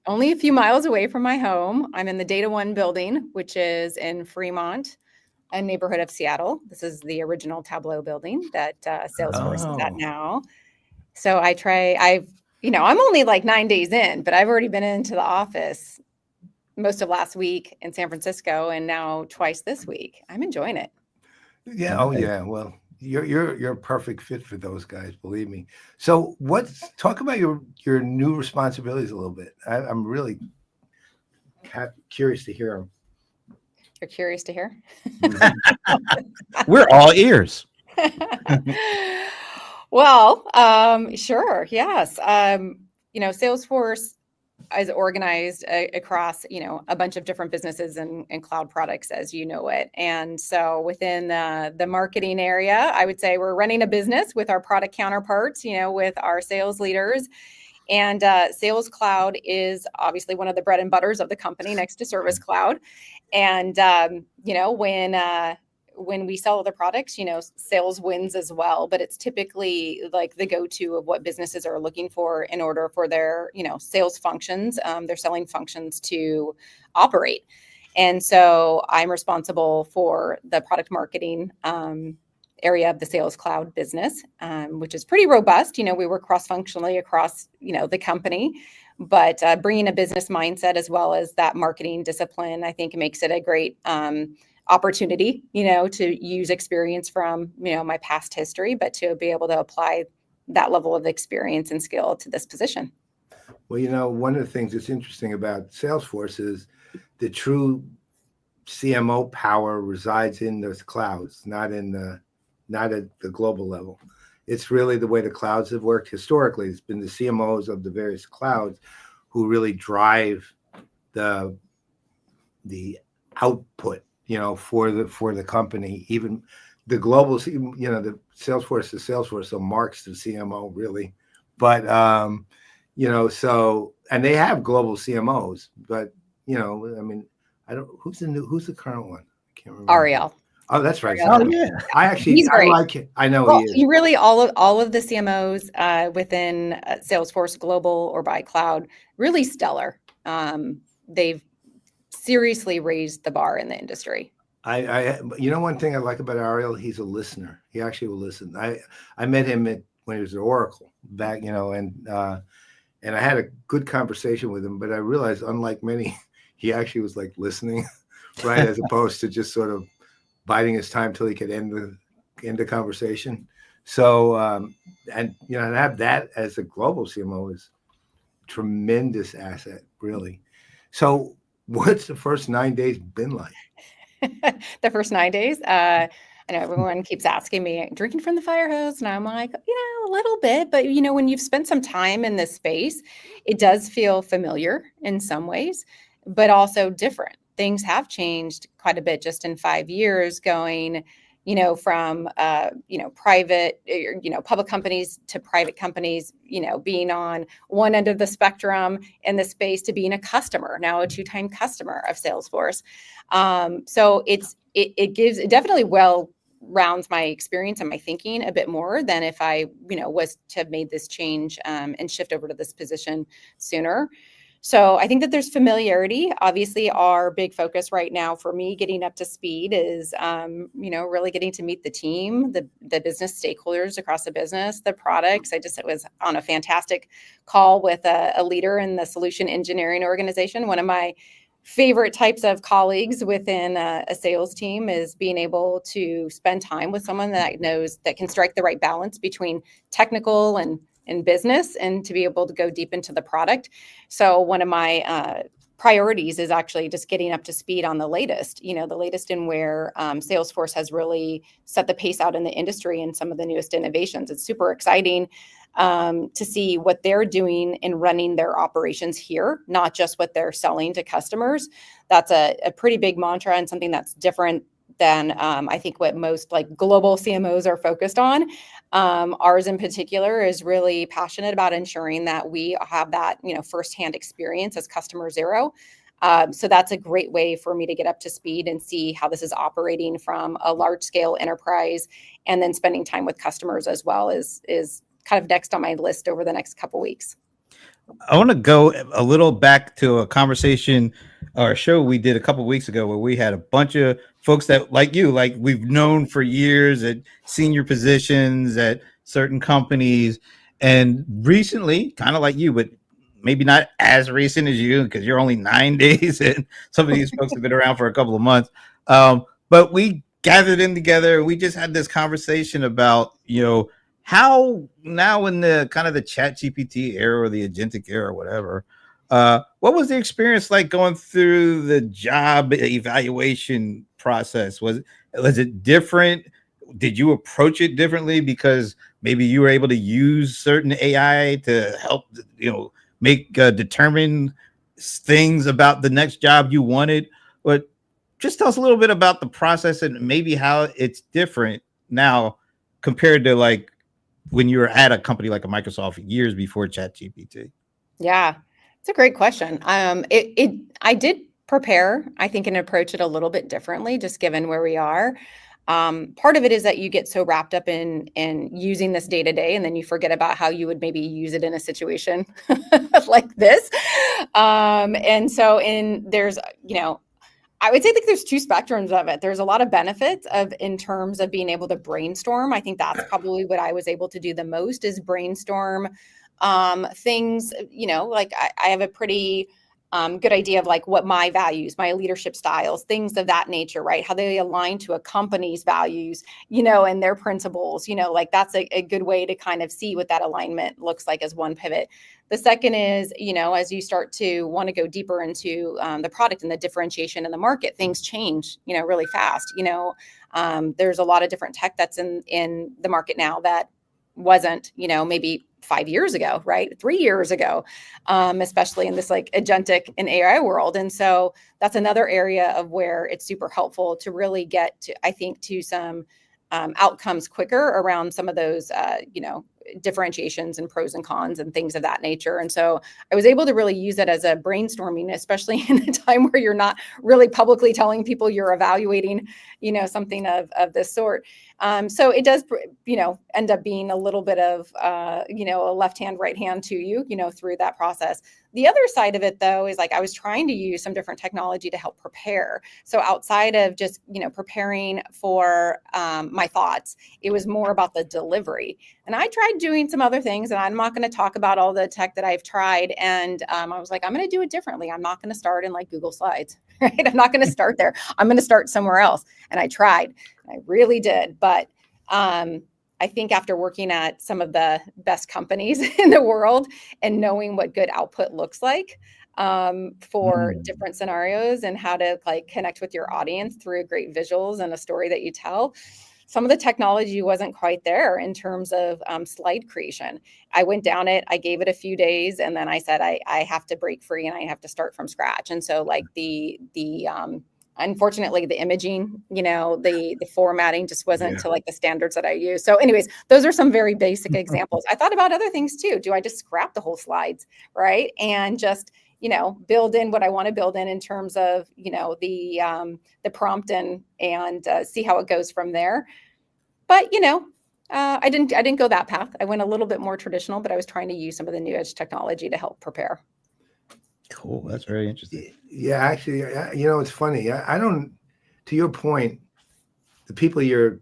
only a few miles away from my home. I'm in the Data One building, which is in Fremont, a neighborhood of Seattle. This is the original Tableau building that Salesforce is at now. So I'm only like 9 days in, but I've already been into the office most of last week in San Francisco, and now twice this week. I'm enjoying it. Yeah. Oh yeah. Well, you're a perfect fit for those guys, believe me. So talk about your new responsibilities a little bit. I'm really curious to hear them. You're curious to hear? We're all ears. Well, sure. Yes. Salesforce is organized across, a bunch of different businesses and cloud products, as you know it. And so within the marketing area, I would say we're running a business with our product counterparts, with our sales leaders. And Sales Cloud is obviously one of the bread and butters of the company next to Service Cloud. And, when we sell other products, sales wins as well, but it's typically like the go-to of what businesses are looking for in order for their, sales functions, their selling functions to operate. And so I'm responsible for the product marketing area of the Sales Cloud business, which is pretty robust. We work cross-functionally across, the company, but bringing a business mindset as well as that marketing discipline, I think makes it a great opportunity, to use experience from, my past history, but to be able to apply that level of experience and skill to this position. Well, one of the things that's interesting about Salesforce is the true CMO power resides in those clouds, not at the global level. It's really the way the clouds have worked historically. It's been the CMOs of the various clouds who really drive the output, for the company. Even the global, the Salesforce is Salesforce, so Mark's the CMO really. But so, and they have global CMOs, but who's the current one? I can't remember. Ariel. Oh, that's right. Oh yeah. I like it. I know he is. You really, all of the CMOs within Salesforce Global or by Cloud, really stellar. They've seriously raised the bar in the industry. One thing I like about Ariel, he's a listener. He actually will listen. I met him when he was at Oracle back, and I had a good conversation with him, but I realized, unlike many, he actually was like listening, right, as opposed to just sort of biding his time till he could end the conversation. So, and have that as a global CMO is a tremendous asset, really. So, what's the first 9 days been like? The first 9 days, I know everyone keeps asking me, drinking from the fire hose, and I'm like, a little bit, but when you've spent some time in this space, it does feel familiar in some ways, but also different. Things have changed quite a bit just in 5 years, going, from private, public companies to private companies, being on one end of the spectrum in the space to being a customer, now a 2-time customer of Salesforce. So it definitely rounds my experience and my thinking a bit more than if I, was to have made this change and shift over to this position sooner. So I think that there's familiarity. Obviously, our big focus right now for me getting up to speed is, really getting to meet the team, the business stakeholders across the business, the products. I just was on a fantastic call with a leader in the solution engineering organization. One of my favorite types of colleagues within a sales team is being able to spend time with someone that knows that can strike the right balance between technical and business, and to be able to go deep into the product. So one of my priorities is actually just getting up to speed on the latest in where Salesforce has really set the pace out in the industry and some of the newest innovations. It's super exciting to see what they're doing in running their operations here, not just what they're selling to customers. That's a pretty big mantra and something that's different than I think what most like global CMOs are focused on. Ours in particular is really passionate about ensuring that we have that, firsthand experience as customer zero. So that's a great way for me to get up to speed and see how this is operating from a large scale enterprise, and then spending time with customers as well is kind of next on my list over the next couple weeks. I want to go a little back to a conversation or a show we did a couple of weeks ago where we had a bunch of folks that, like you, like we've known for years at senior positions at certain companies, and recently, kind of like you, but maybe not as recent as you because you're only 9 days, and some of these folks have been around for a couple of months. But we gathered in together. We just had this conversation about, how now in the kind of the ChatGPT era or the agentic era or whatever, what was the experience like going through the job evaluation process? Was it different? Did you approach it differently because maybe you were able to use certain AI to help, make determine things about the next job you wanted? But just tell us a little bit about the process and maybe how it's different now compared to like when you were at a company like a Microsoft years before ChatGPT. Yeah, it's a great question. I did prepare, I think, and approach it a little bit differently, just given where we are. Part of it is that you get so wrapped up in using this day to day, and then you forget about how you would maybe use it in a situation like this. And so there's, I would say like there's two spectrums of it. There's a lot of benefits in terms of being able to brainstorm. I think that's probably what I was able to do the most, is brainstorm things, like I have a pretty good idea of like what my values, my leadership styles, things of that nature, right? How they align to a company's values, and their principles, like that's a good way to kind of see what that alignment looks like as one pivot. The second is, as you start to want to go deeper into the product and the differentiation in the market, things change, really fast. There's a lot of different tech that's in the market now that wasn't, maybe 5 years ago, right? 3 years ago, especially in this like agentic and AI world. And so that's another area of where it's super helpful to really get to, I think, to some outcomes quicker around some of those, differentiations and pros and cons and things of that nature. And so I was able to really use it as a brainstorming, especially in a time where you're not really publicly telling people you're evaluating, something of this sort. So it does, end up being a little bit of, a left hand, right hand to you, through that process. The other side of it, though, is like I was trying to use some different technology to help prepare. So outside of just, preparing for my thoughts, it was more about the delivery. And I tried doing some other things, and I'm not going to talk about all the tech that I've tried. And I was like, I'm going to do it differently. I'm not going to start in like Google Slides, right? I'm not going to start there. I'm going to start somewhere else. And I tried. I really did. But I think after working at some of the best companies in the world and knowing what good output looks like for different scenarios and how to like connect with your audience through great visuals and a story that you tell, some of the technology wasn't quite there in terms of slide creation. I went down it, I gave it a few days, and then I said, I have to break free and I have to start from scratch. And so like the unfortunately, the imaging, the formatting just wasn't to like the standards that I use. So anyways, those are some very basic examples. I thought about other things too. Do I just scrap the whole slides, right? And just, build in what I want to build in terms of, the prompt and see how it goes from there. But, I didn't go that path. I went a little bit more traditional, but I was trying to use some of the new edge technology to help prepare. Cool. That's very interesting. Yeah, actually, it's funny. I don't, to your point, the people you're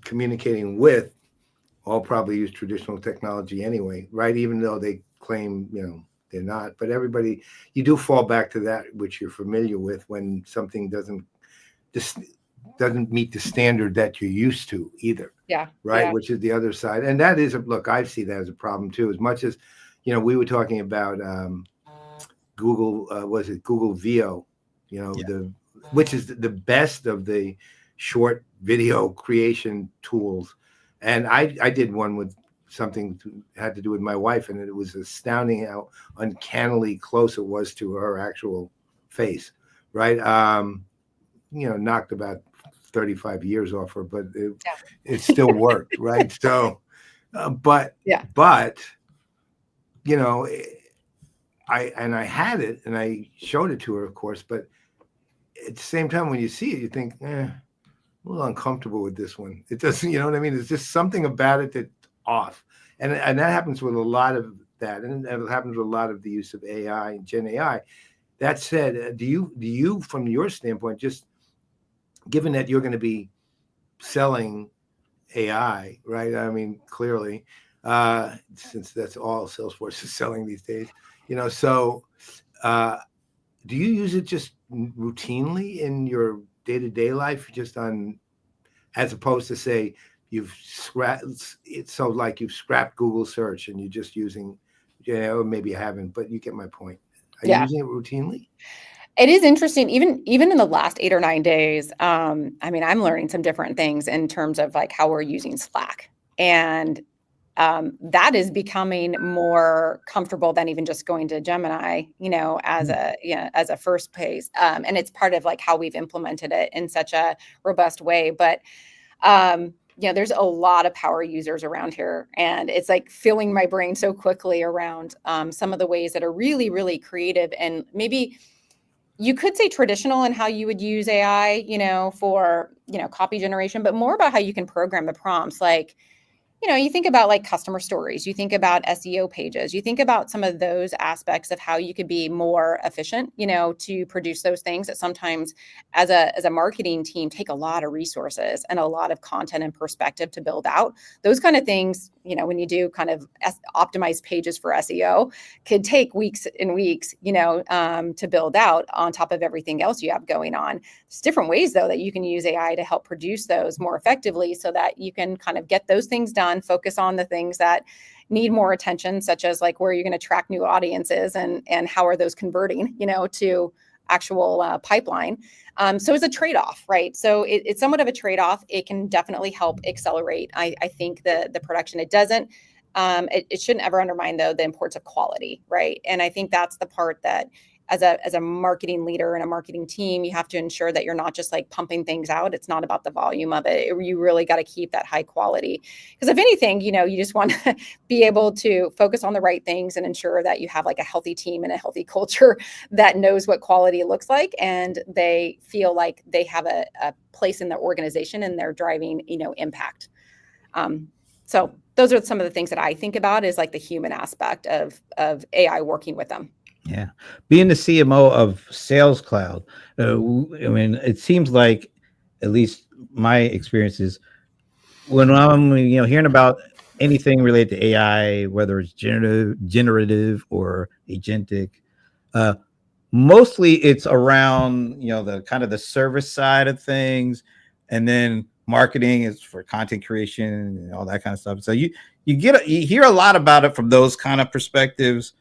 communicating with all probably use traditional technology anyway, right? Even though they claim, they're not. But everybody, you do fall back to that which you're familiar with when something doesn't meet the standard that you're used to either. Yeah. Right. Yeah. Which is the other side. And that is look, I see that as a problem too, as much as, we were talking about Google, was it Google VO, which is the best of the short video creation tools. And I did one with something had to do with my wife, and it was astounding how uncannily close it was to her actual face. Right. Knocked about 35 years off her, but it still worked. Right. So, but I had it and I showed it to her, of course, but at the same time, when you see it, you think, I'm a little uncomfortable with this one. It doesn't, you know what I mean? There's just something about it that's off. And that happens with a lot of that. And it happens with a lot of the use of AI and Gen AI. That said, do you, from your standpoint, just given that you're going to be selling AI, right? I mean, clearly, since that's all Salesforce is selling these days, so do you use it just routinely in your day-to-day life, just as opposed to say you've scrapped it, so like you've scrapped Google search and you're just using, or maybe you haven't, but you get my point. Are you using it routinely? It is interesting, even in the last 8 or 9 days. I mean, I'm learning some different things in terms of like how we're using Slack, and that is becoming more comfortable than even just going to Gemini, as a first place. And it's part of like how we've implemented it in such a robust way. But there's a lot of power users around here, and it's like filling my brain so quickly around some of the ways that are really, really creative, and maybe you could say traditional in how you would use AI, for, copy generation, but more about how you can program the prompts. Like, you think about like customer stories, you think about SEO pages, you think about some of those aspects of how you could be more efficient, to produce those things that sometimes as a marketing team take a lot of resources and a lot of content and perspective to build out. Those kind of things, when you do kind of optimized pages for SEO, could take weeks and weeks, to build out on top of everything else you have going on. There's different ways though that you can use AI to help produce those more effectively so that you can kind of get those things done, focus on the things that need more attention, such as like where you're going to track new audiences and how are those converting, to actual pipeline. So it's a trade-off, right? So it's somewhat of a trade-off. It can definitely help accelerate, I think, the production. It doesn't, it shouldn't ever undermine though the importance of quality, right? And I think that's the part that as a marketing leader and a marketing team, you have to ensure that you're not just like pumping things out. It's not about the volume of it. You really got to keep that high quality, because if anything, you just want to be able to focus on the right things and ensure that you have like a healthy team and a healthy culture that knows what quality looks like, and they feel like they have a place in their organization and they're driving, impact. So those are some of the things that I think about, is like the human aspect of AI working with them. Yeah. Being the CMO of Sales Cloud, I mean, it seems like, at least my experiences, when I'm, hearing about anything related to AI, whether it's generative or agentic, mostly it's around, the kind of the service side of things. And then marketing is for content creation and all that kind of stuff. So you hear a lot about it from those kind of perspectives.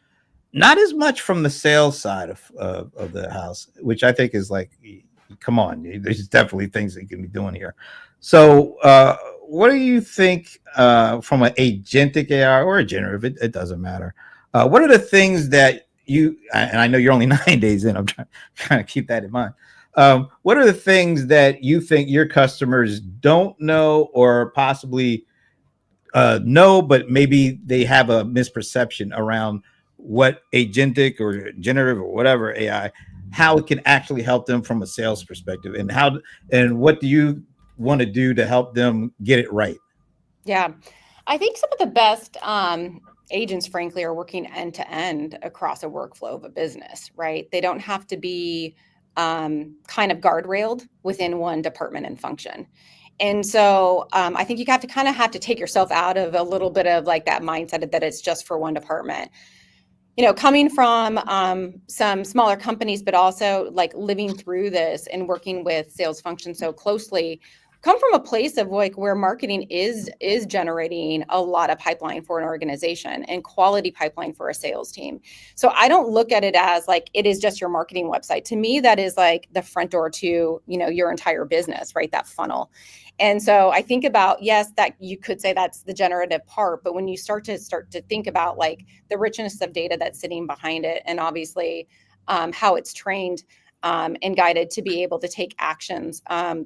Not as much from the sales side of the house, which I think is like, come on, there's definitely things that you can be doing here. So what do you think from an agentic AI or a generative, it doesn't matter. What are the things that and I know you're only 9 days in, I'm trying to keep that in mind. What are the things that you think your customers don't know, or possibly know, but maybe they have a misperception around what agentic or generative or whatever AI, how it can actually help them from a sales perspective, and what do you want to do to help them get it right? Yeah, I think some of the best agents, frankly, are working end to end across a workflow of a business, right? They don't have to be kind of guardrailed within one department and function. And so I think you have to take yourself out of a little bit of like that mindset that it's just for one department. You know, coming from some smaller companies, but also like living through this and working with sales functions so closely, come from a place of like where marketing is generating a lot of pipeline for an organization and quality pipeline for a sales team. So I don't look at it as like it is just your marketing website. To me, that is like the front door to, you know, your entire business, right? That funnel. And so I think about, yes, that you could say that's the generative part, but when you start to think about like the richness of data that's sitting behind it, and obviously how it's trained and guided to be able to take actions,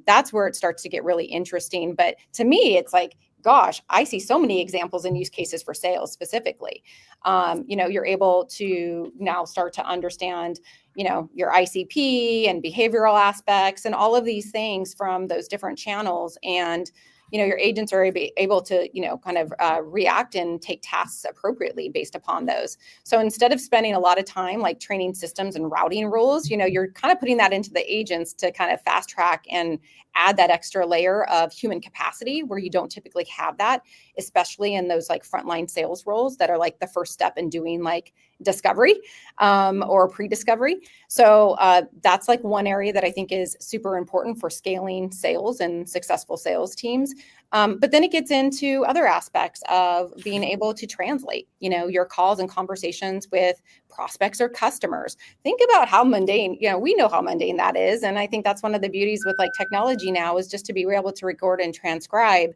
that's where it starts to get really interesting. But to me, it's like, gosh, I see so many examples and use cases for sales specifically. You know, you're able to now start to understand, you know, your ICP and behavioral aspects and all of these things from those different channels. And, you know, your agents are able to, you know, kind of react and take tasks appropriately based upon those. So instead of spending a lot of time like training systems and routing rules, you know, you're kind of putting that into the agents to kind of fast track and add that extra layer of human capacity where you don't typically have that, especially in those like frontline sales roles that are like the first step in doing like discovery or pre-discovery. So that's like one area that I think is super important for scaling sales and successful sales teams. But then it gets into other aspects of being able to translate, you know, your calls and conversations with prospects or customers. Think about how mundane, you know, we know how mundane that is. And I think that's one of the beauties with like technology now is just to be able to record and transcribe,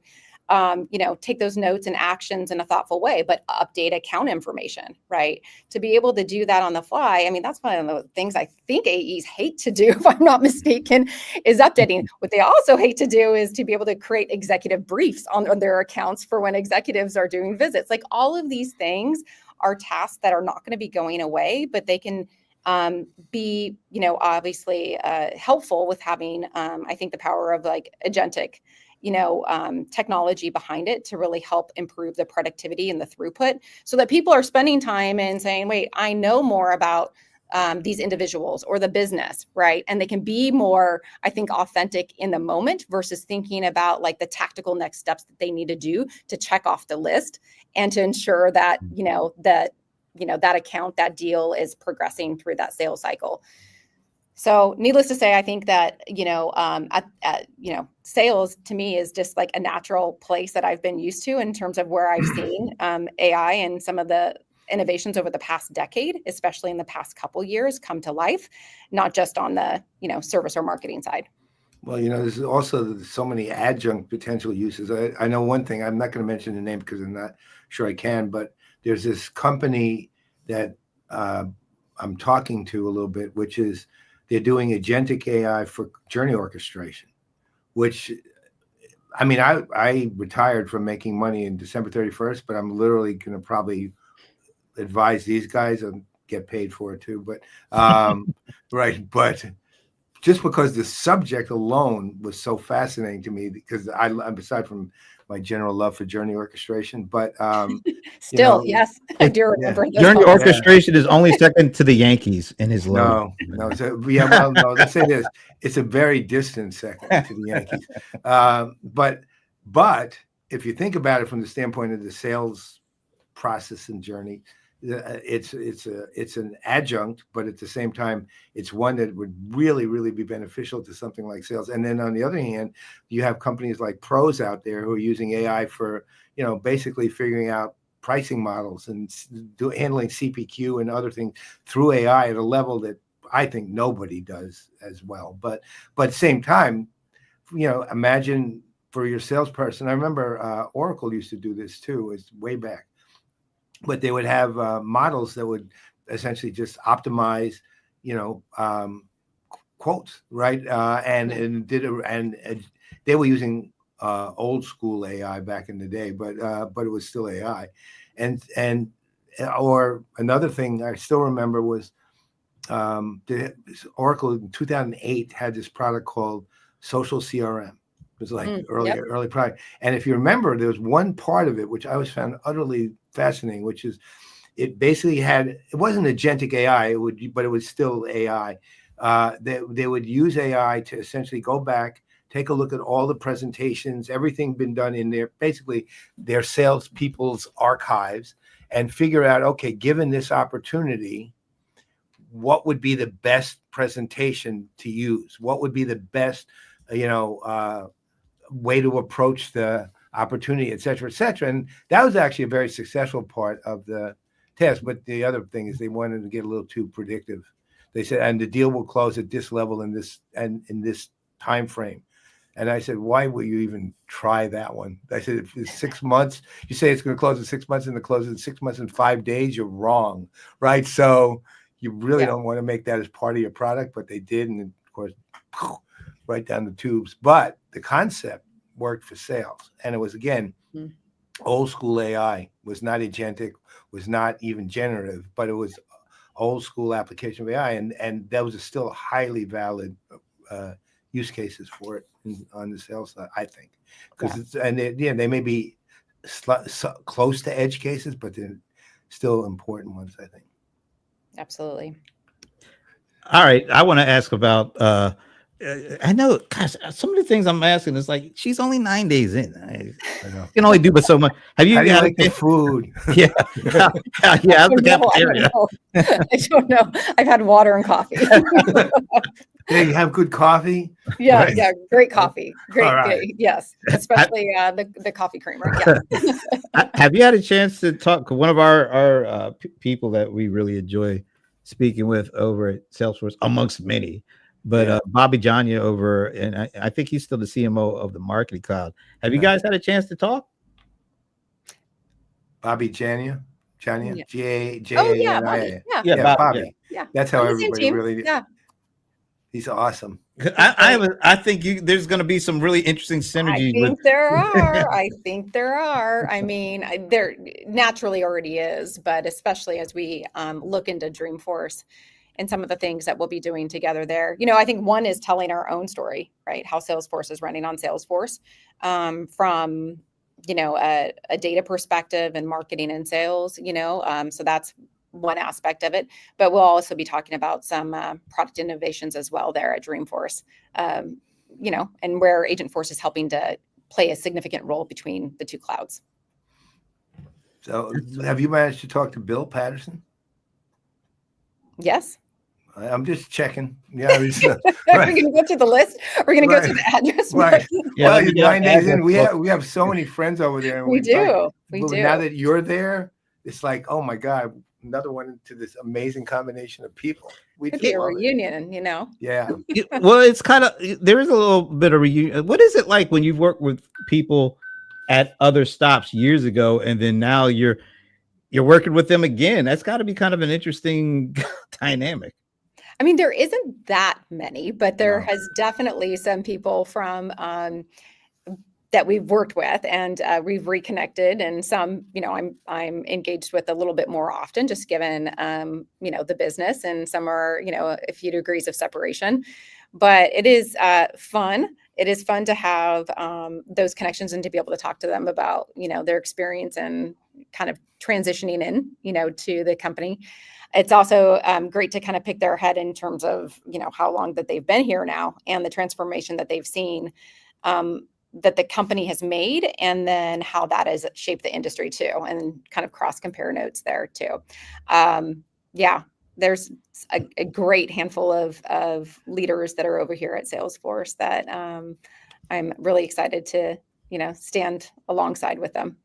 you know, take those notes and actions in a thoughtful way, but update account information, right? To be able to do that on the fly. I mean, that's one of the things I think AEs hate to do, if I'm not mistaken, is updating. What they also hate to do is to be able to create executive briefs on their accounts for when executives are doing visits. Like all of these things are tasks that are not going to be going away, but they can be, you know, obviously helpful with having, I think, the power of like agentic, you know, technology behind it to really help improve the productivity and the throughput so that people are spending time and saying, wait, I know more about these individuals or the business, right? And they can be more, I think, authentic in the moment versus thinking about like the tactical next steps that they need to do to check off the list and to ensure that, that account, that deal is progressing through that sales cycle. So needless to say, I think that, sales to me is just like a natural place that I've been used to in terms of where I've seen AI and some of the innovations over the past decade, especially in the past couple years, come to life, not just on the, service or marketing side. Well, there's also so many adjunct potential uses. I know one thing, I'm not going to mention the name because I'm not sure I can, but there's this company that I'm talking to a little bit, which is they're doing agentic AI for journey orchestration, which, I mean, I retired from making money in December 31st, but I'm literally going to probably advise these guys and get paid for it too. But, right. But just because the subject alone was so fascinating to me, because I'm aside from my general love for journey orchestration, but still, yes, I do remember. Journey orchestration is only second to the Yankees in his love. No. So, no. Let's say this: it's a very distant second to the Yankees. But if you think about it from the standpoint of the sales process and journey, it's an adjunct, but at the same time, it's one that would really, really be beneficial to something like sales. And then on the other hand, you have companies like pros out there who are using AI for, basically figuring out pricing models and handling CPQ and other things through AI at a level that I think nobody does as well. But at the same time, imagine for your salesperson. I remember Oracle used to do this too. It's way back. But they would have models that would essentially just optimize, quotes, right? And they were using old school AI back in the day, but it was still AI. And or another thing I still remember was Oracle in 2008 had this product called Social CRM. was like Yep. early product. And if you remember, there was one part of it which I always found utterly fascinating, which is it basically it wasn't agentic AI, but it was still AI. They would use AI to essentially go back, take a look at all the presentations, everything been done in basically their salespeople's archives, and figure out, okay, given this opportunity, what would be the best presentation to use? What would be the best, way to approach the opportunity, et cetera, et cetera. And that was actually a very successful part of the test. But the other thing is they wanted to get a little too predictive. They said, and the deal will close at this level in this time frame. And I said, why will you even try that one? I said, if it's 6 months, you say it's going to close in 6 months and it closes in 6 months and 5 days, you're wrong, right? So you really don't want to make that as part of your product, but they did. And of course, right down the tubes. But the concept worked for sales. And it was, again, old school AI, was not agentic, was not even generative, but it was old school application of AI. And that was still highly valid use cases for it on the sales side, I think. Because they may be close to edge cases, but they're still important ones, I think. Absolutely. All right. I want to ask about I know, gosh, some of the things I'm asking is like, she's only 9 days in. I know. Can only do but so much. Have you, How do you like the food? Yeah. Yeah. The cafeteria. I don't know. I've had water and coffee. They have good coffee. Yeah, Right. yeah, great coffee. Great, All right. yes, especially the coffee creamer. Yeah. Have you had a chance to talk to one of our people that we really enjoy speaking with over at Salesforce, amongst many, but Bobby Janya over, and I think he's still the CMO of the Marketing Cloud. Have you guys had a chance to talk? Bobby Janya, J-A-J-A-N-I-A. Oh yeah, Bobby. Yeah, Bobby. Yeah. That's how On the same everybody team. really. Yeah. He's awesome. I think there's going to be some really interesting synergy. I think there are. I mean, there naturally already is, but especially as we look into Dreamforce and some of the things that we'll be doing together there. I think one is telling our own story, right? How Salesforce is running on Salesforce from, a data perspective and marketing and sales, so that's one aspect of it, but we'll also be talking about some product innovations as well there at Dreamforce, and where Agentforce is helping to play a significant role between the two clouds. So have you managed to talk to Bill Patterson? Yes. I'm just checking. Yeah. We're going to go through the list. We're going to go through the address. Right. Yeah, well, 9 days in, we have so many friends over there. And we do. Now that you're there, it's like, oh my God, another one to this amazing combination of people. Could be a reunion, Yeah. Well, it's kind of, there is a little bit of reunion. What is it like when you've worked with people at other stops years ago, and then now you're working with them again? That's got to be kind of an interesting dynamic. I mean, there isn't that many, but there has definitely some people from that we've worked with, and we've reconnected, and some, I'm engaged with a little bit more often, just given, the business, and some are, a few degrees of separation, but it is fun. It is fun to have those connections and to be able to talk to them about, their experience and kind of transitioning in, to the company. It's also great to kind of pick their head in terms of, how long that they've been here now and the transformation that they've seen that the company has made, and then how that has shaped the industry too, and kind of cross compare notes there too. There's a great handful of leaders that are over here at Salesforce that I'm really excited to, stand alongside with them.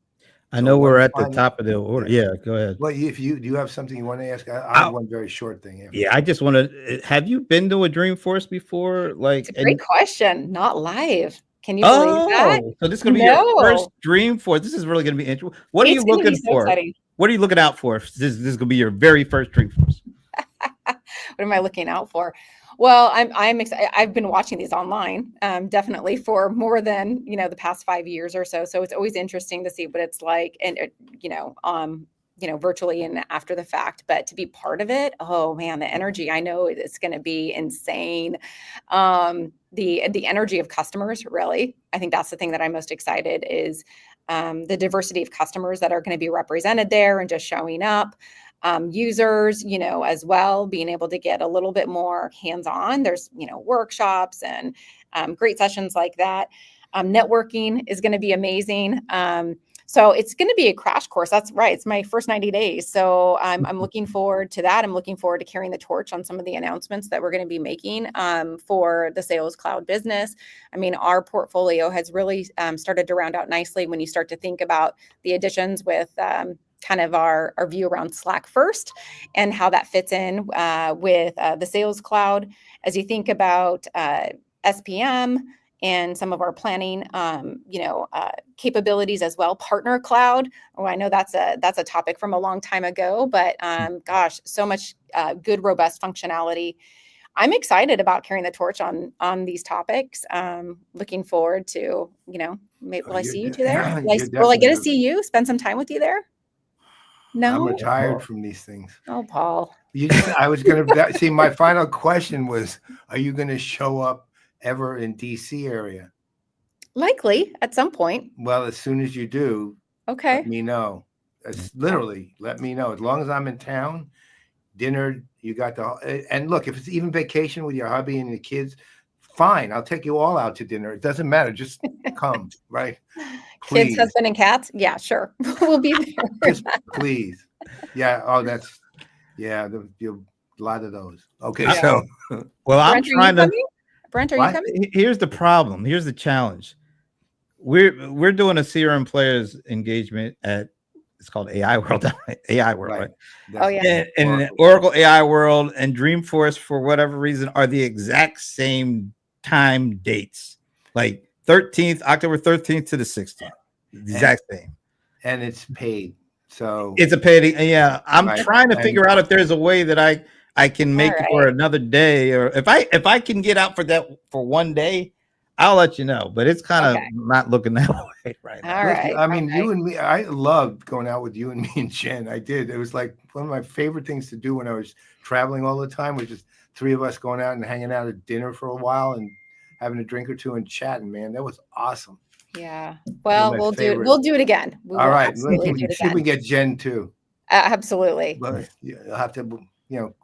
I know we're at the top of the order. Yeah, go ahead. Well, do you have something you want to ask? I have one very short thing. Yeah, I just want to. Have you been to a Dreamforce before? It's a great question. Not live. Can you believe that? So this is going to be your first Dreamforce. This is really going to be interesting. What are you looking for? Exciting. What are you looking out for? This is going to be your very first Dreamforce. What am I looking out for? Well, I'm excited. I've been watching these online, definitely for more than, the past 5 years or so. So it's always interesting to see what it's like, and, virtually and after the fact, but to be part of it, oh man, the energy, I know it's going to be insane. The energy of customers, really, I think that's the thing that I'm most excited is the diversity of customers that are going to be represented there and just showing up. Users, as well, being able to get a little bit more hands-on. There's, workshops and great sessions like that. Networking is going to be amazing. So it's going to be a crash course. That's right. It's my first 90 days. So I'm looking forward to that. I'm looking forward to carrying the torch on some of the announcements that we're going to be making for the Sales Cloud business. I mean, our portfolio has really started to round out nicely when you start to think about the additions with kind of our view around Slack first and how that fits in with the Sales Cloud. As you think about SPM and some of our planning, capabilities as well. Partner Cloud. Oh, I know that's a topic from a long time ago, but gosh, so much good, robust functionality. I'm excited about carrying the torch on these topics. Looking forward to, maybe will I see you two there? Will I get to see you? Spend some time with you there? No, I'm retired from these things. Oh, Paul. I was going to see. My final question was: are you going to show up ever in DC area? Likely at some point. Well, as soon as you do, okay, let me know. Literally, let me know. As long as I'm in town, dinner, you got and look, if it's even vacation with your hubby and your kids, fine. I'll take you all out to dinner. It doesn't matter. Just come, right? Please. Kids, husband, and cats. Yeah, sure. We'll be there. Just please. Yeah. Oh, that's a lot of those. Okay. Yeah. So, well, I'm trying to. Brent, are you coming? Here's the problem. Here's the challenge. We're doing a CRM Playaz engagement at, it's called AI World. AI World, right? Oh yeah. And Oracle AI World and Dreamforce, for whatever reason, are the exact same time dates, like October 13th to the 16th, exact same. And it's paid. So it's a paid. Yeah, I'm trying to figure out if there's a way that I can make it for another day, or if I can get out for that for one day, I'll let you know. But it's kind of not looking that way right now. All right. I mean, you and me, I loved going out with you and me and Jen. I did. It was like one of my favorite things to do when I was traveling all the time, was just three of us going out and hanging out at dinner for a while and having a drink or two and chatting, man. That was awesome. Yeah. Well, we'll do it again. All right. See if we get Jen too. Absolutely. But you'll have to,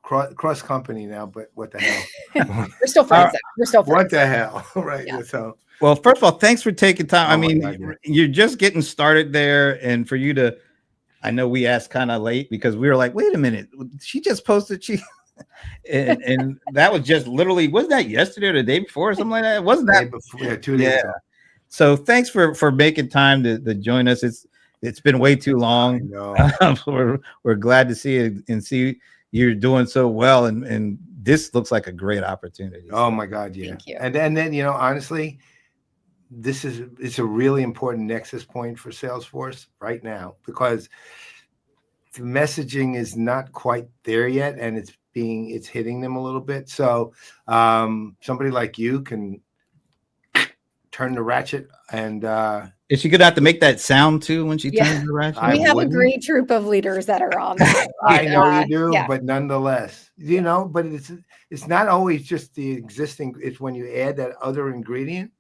cross company now, but what the hell? We're still friends. We're still friends. What the hell? Right. Yeah. So, well, first of all, thanks for taking time. I mean, you're just getting started there. And for you to, I know we asked kind of late because we were like, wait a minute, she just posted, and that was just literally, wasn't that yesterday or the day before or something like that? Wasn't that before? Yeah, 2 days ago. So thanks for making time to join us. It's been way too long. We're glad to see it and see you're doing so well, and this looks like a great opportunity. Oh my God, yeah. Thank you. And then honestly, it's a really important nexus point for Salesforce right now, because the messaging is not quite there yet, and it's hitting them a little bit. So somebody like you can turn the ratchet. And is she gonna have to make that sound too when she turns the ratchet? We have a great troop of leaders that are on that. I know you do, but nonetheless, but it's not always just the existing. It's when you add that other ingredient.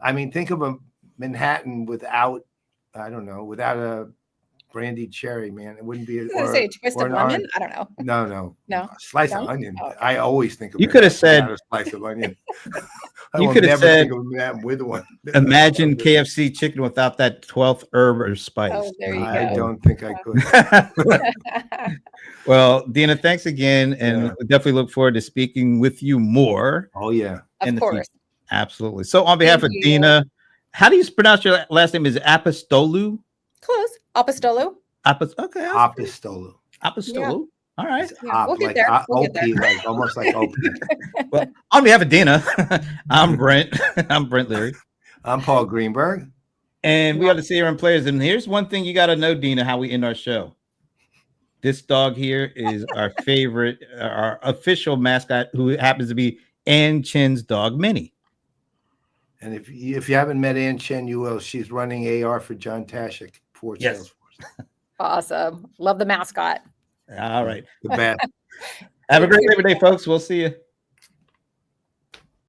I mean, think of a Manhattan without a brandied cherry, man. It wouldn't be. Say a twist of lemon. I don't know. No. A slice of onion. Oh, okay. I always think of. You could have said a slice of onion. You could have said with one. Imagine KFC chicken without that 12th herb or spice. Oh, there you go. I don't think I could. Well, Dina, thanks again, and we definitely look forward to speaking with you more. Oh yeah, of course. Absolutely. So, on behalf of Dina, how do you pronounce your last name? Is it Apostolou? Close. Apostolou. Okay. Apostolou. Apostolou. All right. Yeah, we'll get there. Like almost like OP. Well, on behalf of Dina, I'm Brent. I'm Brent Leary. I'm Paul Greenberg. And we are the CRM Playaz. And here's one thing you got to know, Dina, how we end our show. This dog here is our favorite, our official mascot, who happens to be Ann Chen's dog, Minnie. And if you haven't met Ann Chen, you will. She's running AR for John Tashik for Salesforce. Awesome. Love the mascot. All right. The best. Have a great Labor Day, folks. We'll see you.